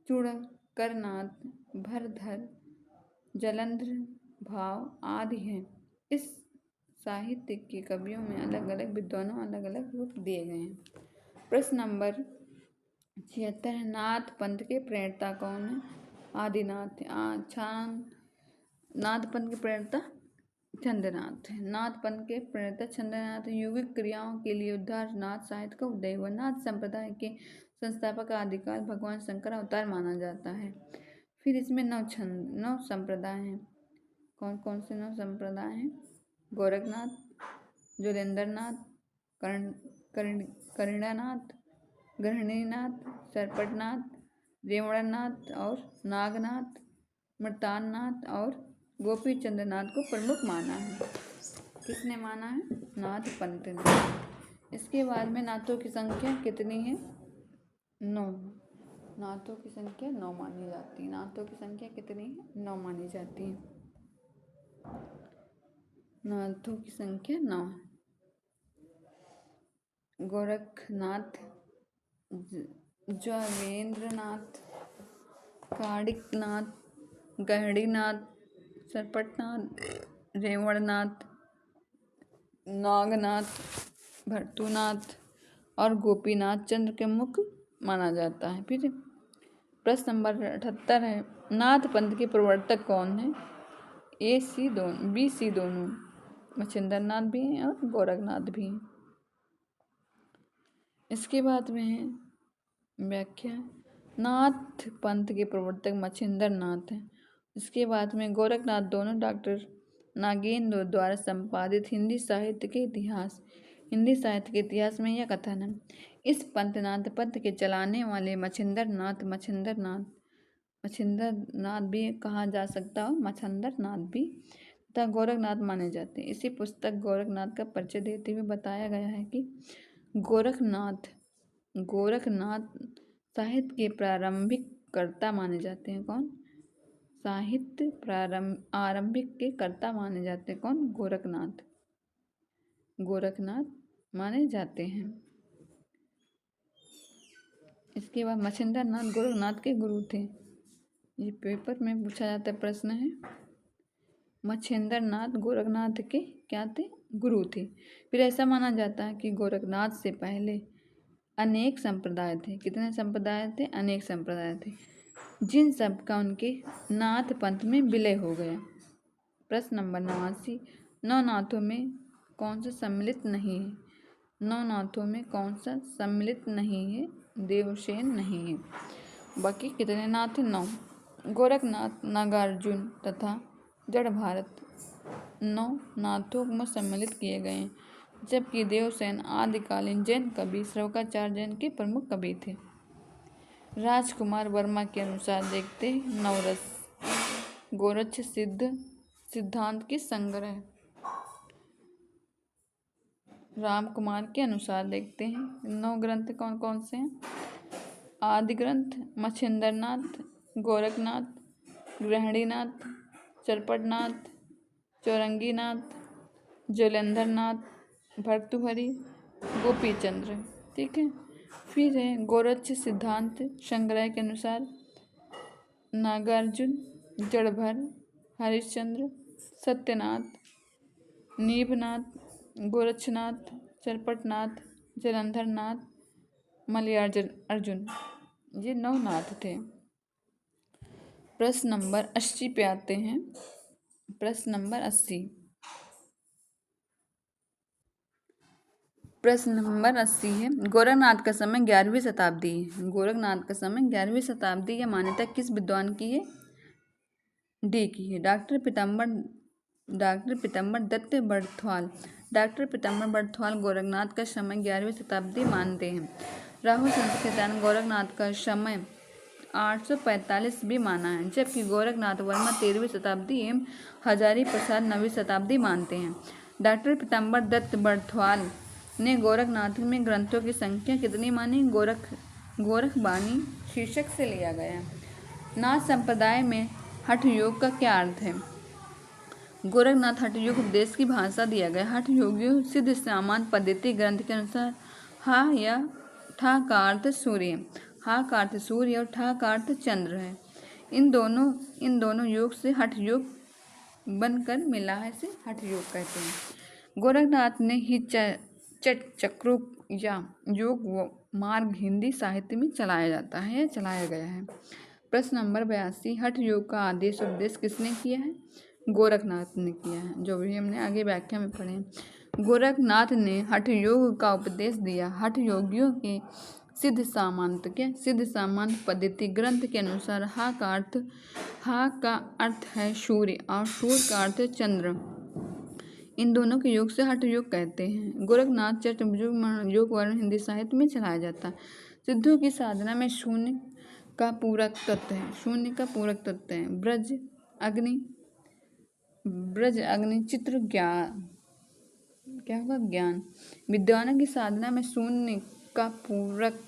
चूड़करनाथ, भरधर, जलंधर भाव आदि हैं। इस साहित्य के कवियों में अलग अलग विद्वानों अलग अलग रूप दिए गए हैं। प्रश्न नंबर 76 है, नाथ पंथ के प्रणेता कौन है? आदिनाथ। नाथ पंथ के प्रणेता चंद्रनाथ है। नाथ पंथ के प्रणेता चंद्रनाथ। यौगिक क्रियाओं के लिए उद्धार नाथ साहित्य का उदय हुआ। नाथ संप्रदाय के संस्थापक आदिकाल भगवान शंकर अवतार माना जाता है। फिर इसमें 9 संप्रदाय हैं। कौन कौन से 9 संप्रदाय हैं? गोरखनाथ, ज्वलेंद्रनाथ, करीणानाथ, गृहिणीनाथ, सरपटनाथ, रेवणनाथ और नागनाथ, मृताननाथ और गोपीचंद्रनाथ को प्रमुख माना है। किसने माना है? नाथ पंथ ने। इसके बाद में नाथों की संख्या कितनी है? 9। नाथों की संख्या 9 मानी जाती है। नाथों की संख्या कितनी है? 9 मानी जाती है। नाथों की संख्या 9। गोरखनाथ, ज्वलेंद्रनाथ, काड़िकनाथ, गहड़ीनाथ, सरपटनाथ, रेवणनाथ, नागनाथ, भरतुनाथ और गोपीनाथ चंद्र के मुख्य माना जाता है। फिर प्रश्न नंबर 78 है, नाथ पंथ के प्रवर्तक कौन है? A, C दोनों, B, C दोनों। मच्छिंद्रनाथ भी हैं और गोरखनाथ भी हैं। इसके बाद में है व्याख्या। नाथ पंथ के प्रवर्तक मच्छिंद्रनाथ हैं। इसके बाद में गोरखनाथ दोनों डॉक्टर नागेंद्र द्वारा संपादित हिंदी साहित्य के इतिहास में यह कथन है, इस पंथनाथ पंथ के चलाने वाले मच्छिंद्रनाथ भी कहा जा सकता हो, मच्छिंद्रनाथ भी तथा गोरखनाथ माने जाते हैं। इसी पुस्तक गोरखनाथ का परिचय देते हुए बताया गया है कि गोरखनाथ साहित्य के प्रारंभिक कर्ता माने जाते हैं। कौन? साहित्य आरंभिक के कर्ता माने जाते हैं। कौन? गोरखनाथ माने जाते हैं। इसके बाद मच्छिंद्रनाथ गोरखनाथ के गुरु थे। ये पेपर में पूछा जाता है, प्रश्न है। मच्छिंद्रनाथ गोरखनाथ के क्या थे? गुरु थे। फिर ऐसा माना जाता है कि गोरखनाथ से पहले अनेक संप्रदाय थे। कितने संप्रदाय थे? अनेक संप्रदाय थे, जिन सब का उनके नाथ पंथ में विलय हो गया। प्रश्न नंबर 89, 9 नाथों में कौन सा सम्मिलित नहीं है? 9 नाथों में कौन सा सम्मिलित नहीं है? देवसेन नहीं है। बाकी कितने नाथ हैं? 9। गोरखनाथ, नागार्जुन तथा जड़ भारत 9 नाथों में सम्मिलित किए गए हैं, जबकि देवसेन आदिकालीन जैन कवि श्रवकाचार्य जैन के प्रमुख कवि थे। राजकुमार वर्मा के अनुसार देखते हैं नवरस गोरक्ष सिद्धांत की संग्रह। राम कुमार के अनुसार देखते हैं 9 ग्रंथ कौन कौन से हैं? आदि ग्रंथ मच्छिंद्रनाथ, गोरखनाथ, गृहिणीनाथ, चरपटनाथ, चौरंगीनाथ, ज्वलेंद्रनाथ, भर्तृहरि, गोपीचंद्र। ठीक है। फिर है गोरक्ष सिद्धांत संग्रह के अनुसार नागार्जुन, जड़भर, हरिश्चंद्र, सत्यनाथ, नीभनाथ, गोरक्षनाथ, चरपटनाथ, जलंधरनाथ, मलयार्जुन, ये 9 नाथ थे। प्रश्न नंबर 80 पे आते हैं। प्रश्न नंबर 80। प्रश्न नंबर 80 है, गोरखनाथ का समय 11वीं शताब्दी है। गोरखनाथ का समय 11वीं शताब्दी यह मान्यता किस विद्वान की है? डी की है, डॉक्टर पीताम्बर दत्त बड़थवाल। डॉक्टर पीताम्बर बड़थवाल गोरखनाथ का समय 11वीं शताब्दी मानते हैं। राहुल चंद्र खेतान गोरखनाथ का समय 845 भी माना है, जबकि गोरखनाथ वर्मा 13वीं शताब्दी एवं हजारी प्रसाद 9वीं शताब्दी मानते हैं। डॉक्टर पीताम्बर दत्त बड़थवाल ने गोरखनाथ में ग्रंथों की संख्या कितनी मानी? गोरखवाणी शीर्षक से लिया गया। नाथ संप्रदाय में हठ योग का क्या अर्थ है? गोरखनाथ हठ योग उपदेश की भाषा दिया गया। हठ योगियों सिद्ध सामान्य पद्धति ग्रंथ के अनुसार हा या ठा का अर्थ सूर्य, हा का अर्थ सूर्य और ठा का अर्थ चंद्र है। इन दोनों योग से हठ योग बनकर मिला है, इसे हठ योग कहते हैं। गोरखनाथ ने ही चक्रों या योग व मार्ग हिंदी साहित्य में चलाया जाता है या चलाया गया है। प्रश्न नंबर 82, हठ योग का आदेश उपदेश किसने किया है? गोरखनाथ ने किया है, जो भी हमने आगे व्याख्या में पढ़े। गोरखनाथ ने हठ योग का उपदेश दिया। हठ योगियों के सिद्ध सामान्य पद्धति ग्रंथ के अनुसार हा का अर्थ है सूर्य और सूर्य का अर्थ है चंद्र। इन दोनों के योग से हठ योग कहते हैं। गोरखनाथ चतुर्भुज योग वर्ण हिंदी साहित्य में चलाया जाता है। सिद्धों की साधना में शून्य का पूरक तत्व है। ब्रज अग्नि चित्र ज्ञान, क्या होगा? ज्ञान। विद्वानों की साधना में शून्य का पूरक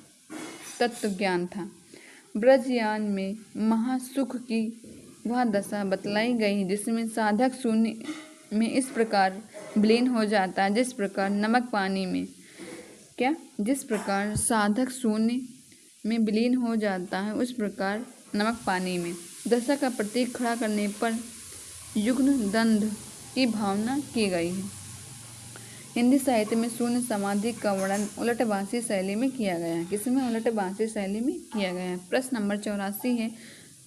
तत्व ज्ञान था। ब्रजयान में महासुख की वह दशा बतलाई गई जिसमें साधक शून्य में इस प्रकार विलीन हो जाता है जिस प्रकार नमक पानी में, जिस प्रकार साधक शून्य में विलीन हो जाता है उस प्रकार नमक पानी में। दशा का प्रतीक खड़ा करने पर युग्म दंड की भावना की गई है। हिंदी साहित्य में शून्य समाधि का वर्णन उलटवासी शैली में किया गया है। किसमें? उलटवासी शैली में किया गया है। प्रश्न नंबर 84 है,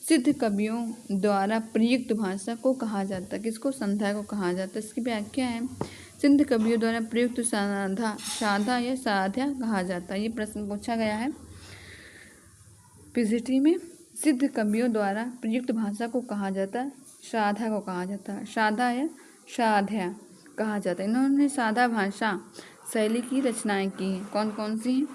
सिद्ध कवियों द्वारा प्रयुक्त भाषा को कहा जाता है? किसको? संध्या को कहा जाता है। इसकी व्याख्या है, सिद्ध कवियों द्वारा प्रयुक्त साधा या साध्या कहा जाता है। ये प्रश्न पूछा गया है पीजीटी में। सिद्ध कवियों द्वारा प्रयुक्त भाषा को कहा जाता है? साधा को कहा जाता है। साधा या साध्या कहा जाता है। इन्होंने साधा भाषा शैली की रचनाएं की हैं। कौन कौन सी हैं?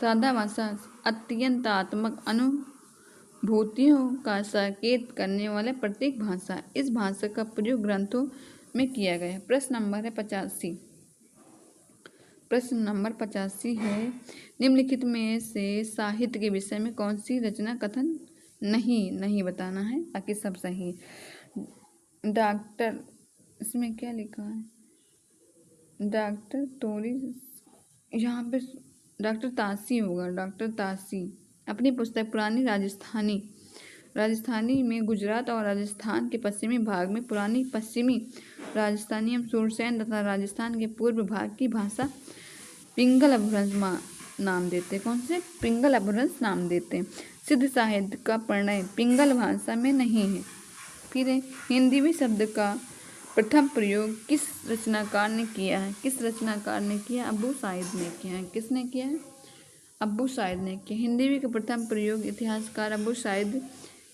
साधा भाषा अत्यंतात्मक अनुभूतियों का संकेत करने वाले प्रतीक भाषा। इस भाषा का प्रयोग ग्रंथों में किया गया है। प्रश्न नंबर है 85। प्रश्न नंबर 85 है, निम्नलिखित में से साहित्य के विषय में कौन सी रचना कथन नहीं बताना है ताकि सब सही। डॉक्टर, इसमें क्या लिखा है? डॉक्टर तोरी, यहाँ पे डॉक्टर तासी होगा। डॉक्टर तासी अपनी पुस्तक पुरानी राजस्थानी में गुजरात और राजस्थान के पश्चिमी भाग में पुरानी पश्चिमी राजस्थानी एवं सुरसैन तथा राजस्थान के पूर्व भाग की भाषा पिंगल अपभ्रंश नाम देते। कौन से? पिंगल अपभ्रंश नाम देते। सिद्ध साहित्य का प्रणय पिंगल भाषा में नहीं है। फिर हिंदी में शब्द का प्रथम प्रयोग किस रचनाकार ने किया है? अब्बू साइद ने किया है। किसने किया है? अब्बू साइद ने किया। हिंदी का प्रथम प्रयोग इतिहासकार अब्बू साइद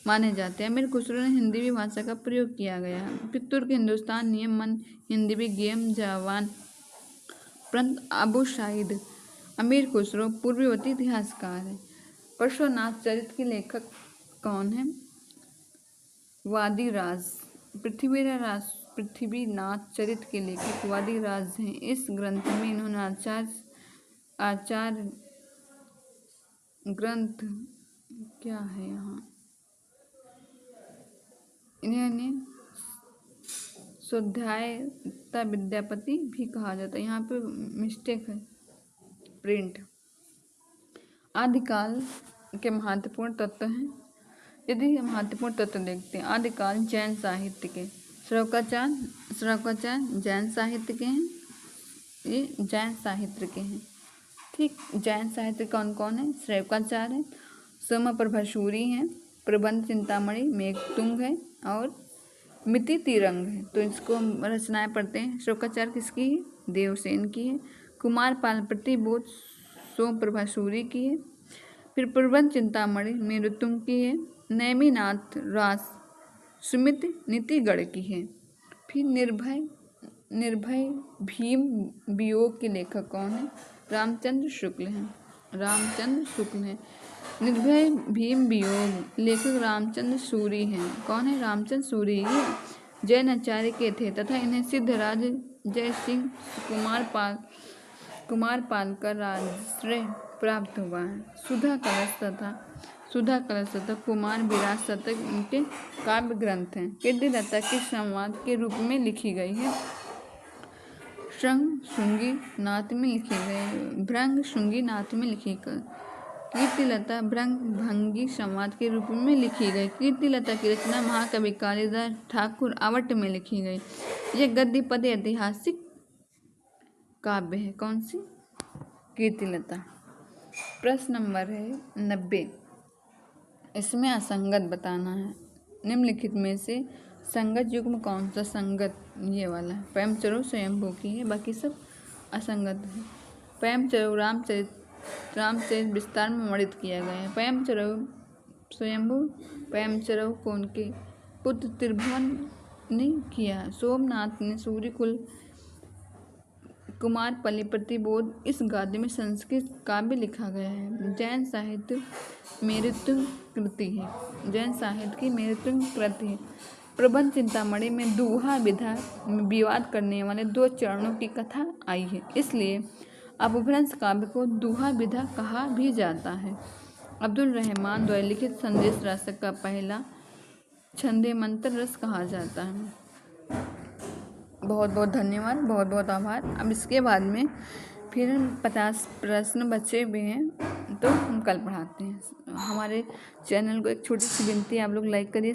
माने जाते हैं। अमीर खुसरो ने हिंदी भाषा का प्रयोग किया गया है। पित्तूर के हिंदुस्तान नियम मन हिंदी गेम जवान परंत अबू साइद अमीर खुसरो पूर्ववर्ती इतिहासकार है। पार्श्वनाथ चरित्र के लेखक कौन है? वादीराज। पृथ्वीनाथ चरित्र के लेखक वादीराज हैं। इस ग्रंथ में इन्होंने आचार्य ग्रंथ क्या है यहाँ, इन्हें स्वाध्यायता विद्यापति भी कहा जाता है। यहाँ पे मिस्टेक है, प्रिंट। आदिकाल के महत्वपूर्ण तत्व हैं। यदि महत्वपूर्ण तत्व देखते हैं, आदिकाल जैन साहित्य के श्रौकाचार्य जैन साहित्य के हैं। ये जैन साहित्य के हैं। ठीक, जैन साहित्य कौन कौन है? श्रौकाचार्य है, सोमप्रभासूरी हैं, प्रबंध चिंतामणि, मेघतुंग है और मिति तिरंग है। तो इसको हम रचनाएं पढ़ते हैं। श्रौकाचार्य किसकी है? देवसेन की है। कुमारपाल प्रतिबोध सोमप्रभासूरी की है। फिर प्रबंध चिंतामणि मेरुतुंग की है। नेमिनाथ रास सुमित नीतिगढ़ की है। फिर निर्भय भीम वियोग के लेखक कौन है? रामचंद्र शुक्ल हैं। निर्भय भीम वियोग लेखक रामचंद्र सूरी हैं। कौन है? रामचंद्र सूरी। ये जैन आचार्य के थे तथा इन्हें सिद्धराज जय सिंह कुमारपाल का राजश्रय प्राप्त हुआ है। सुधा सुधा कलश शतक, कुमार विराट शतक इनके काव्य ग्रंथ हैं। कीर्तिलता किस संवाद के रूप में लिखी गई है? भृंग नाथ में लिखी गई। कीर्तिलता भृंगी संवाद के रूप में लिखी गई। कीर्तिलता की रचना महाकवि कालिदास ठाकुर आवट में लिखी गई। यह गद्य पद्य ऐतिहासिक काव्य है। कौन सी? कीर्तिलता। प्रश्न नंबर है 90। इसमें असंगत बताना है। निम्नलिखित में से संगत युग्म कौन सा? संगत ये वाला है। पैमचरऊ स्वयंभू की है, बाकी सब असंगत है। पैमचरऊ रामचरित विस्तार में वर्णित किया गया है। पैमचरऊ स्वयंभू पैमचरऊ को उनके पुत्र त्रिभुवन ने किया। सोमनाथ ने सूर्यकुल कुमार पल्ली प्रतिबोध इस गाद्य में संस्कृत काव्य लिखा गया है। जैन साहित्य मेरुत्तम कृति है। प्रबंध चिंतामणि में दूहा विधा में विवाद करने वाले 2 चरणों की कथा आई है, इसलिए अपभ्रंश काव्य को दूहा विधा कहा भी जाता है। अब्दुल रहमान द्वारा लिखित संदेश रासक का पहला छंदे मंत्र रस कहा जाता है। बहुत बहुत धन्यवाद, बहुत बहुत आभार। अब इसके बाद में फिर 50 प्रश्न बचे हुए हैं, तो हम कल पढ़ाते हैं। हमारे चैनल को एक छोटी सी विनती, आप लोग लाइक करिए।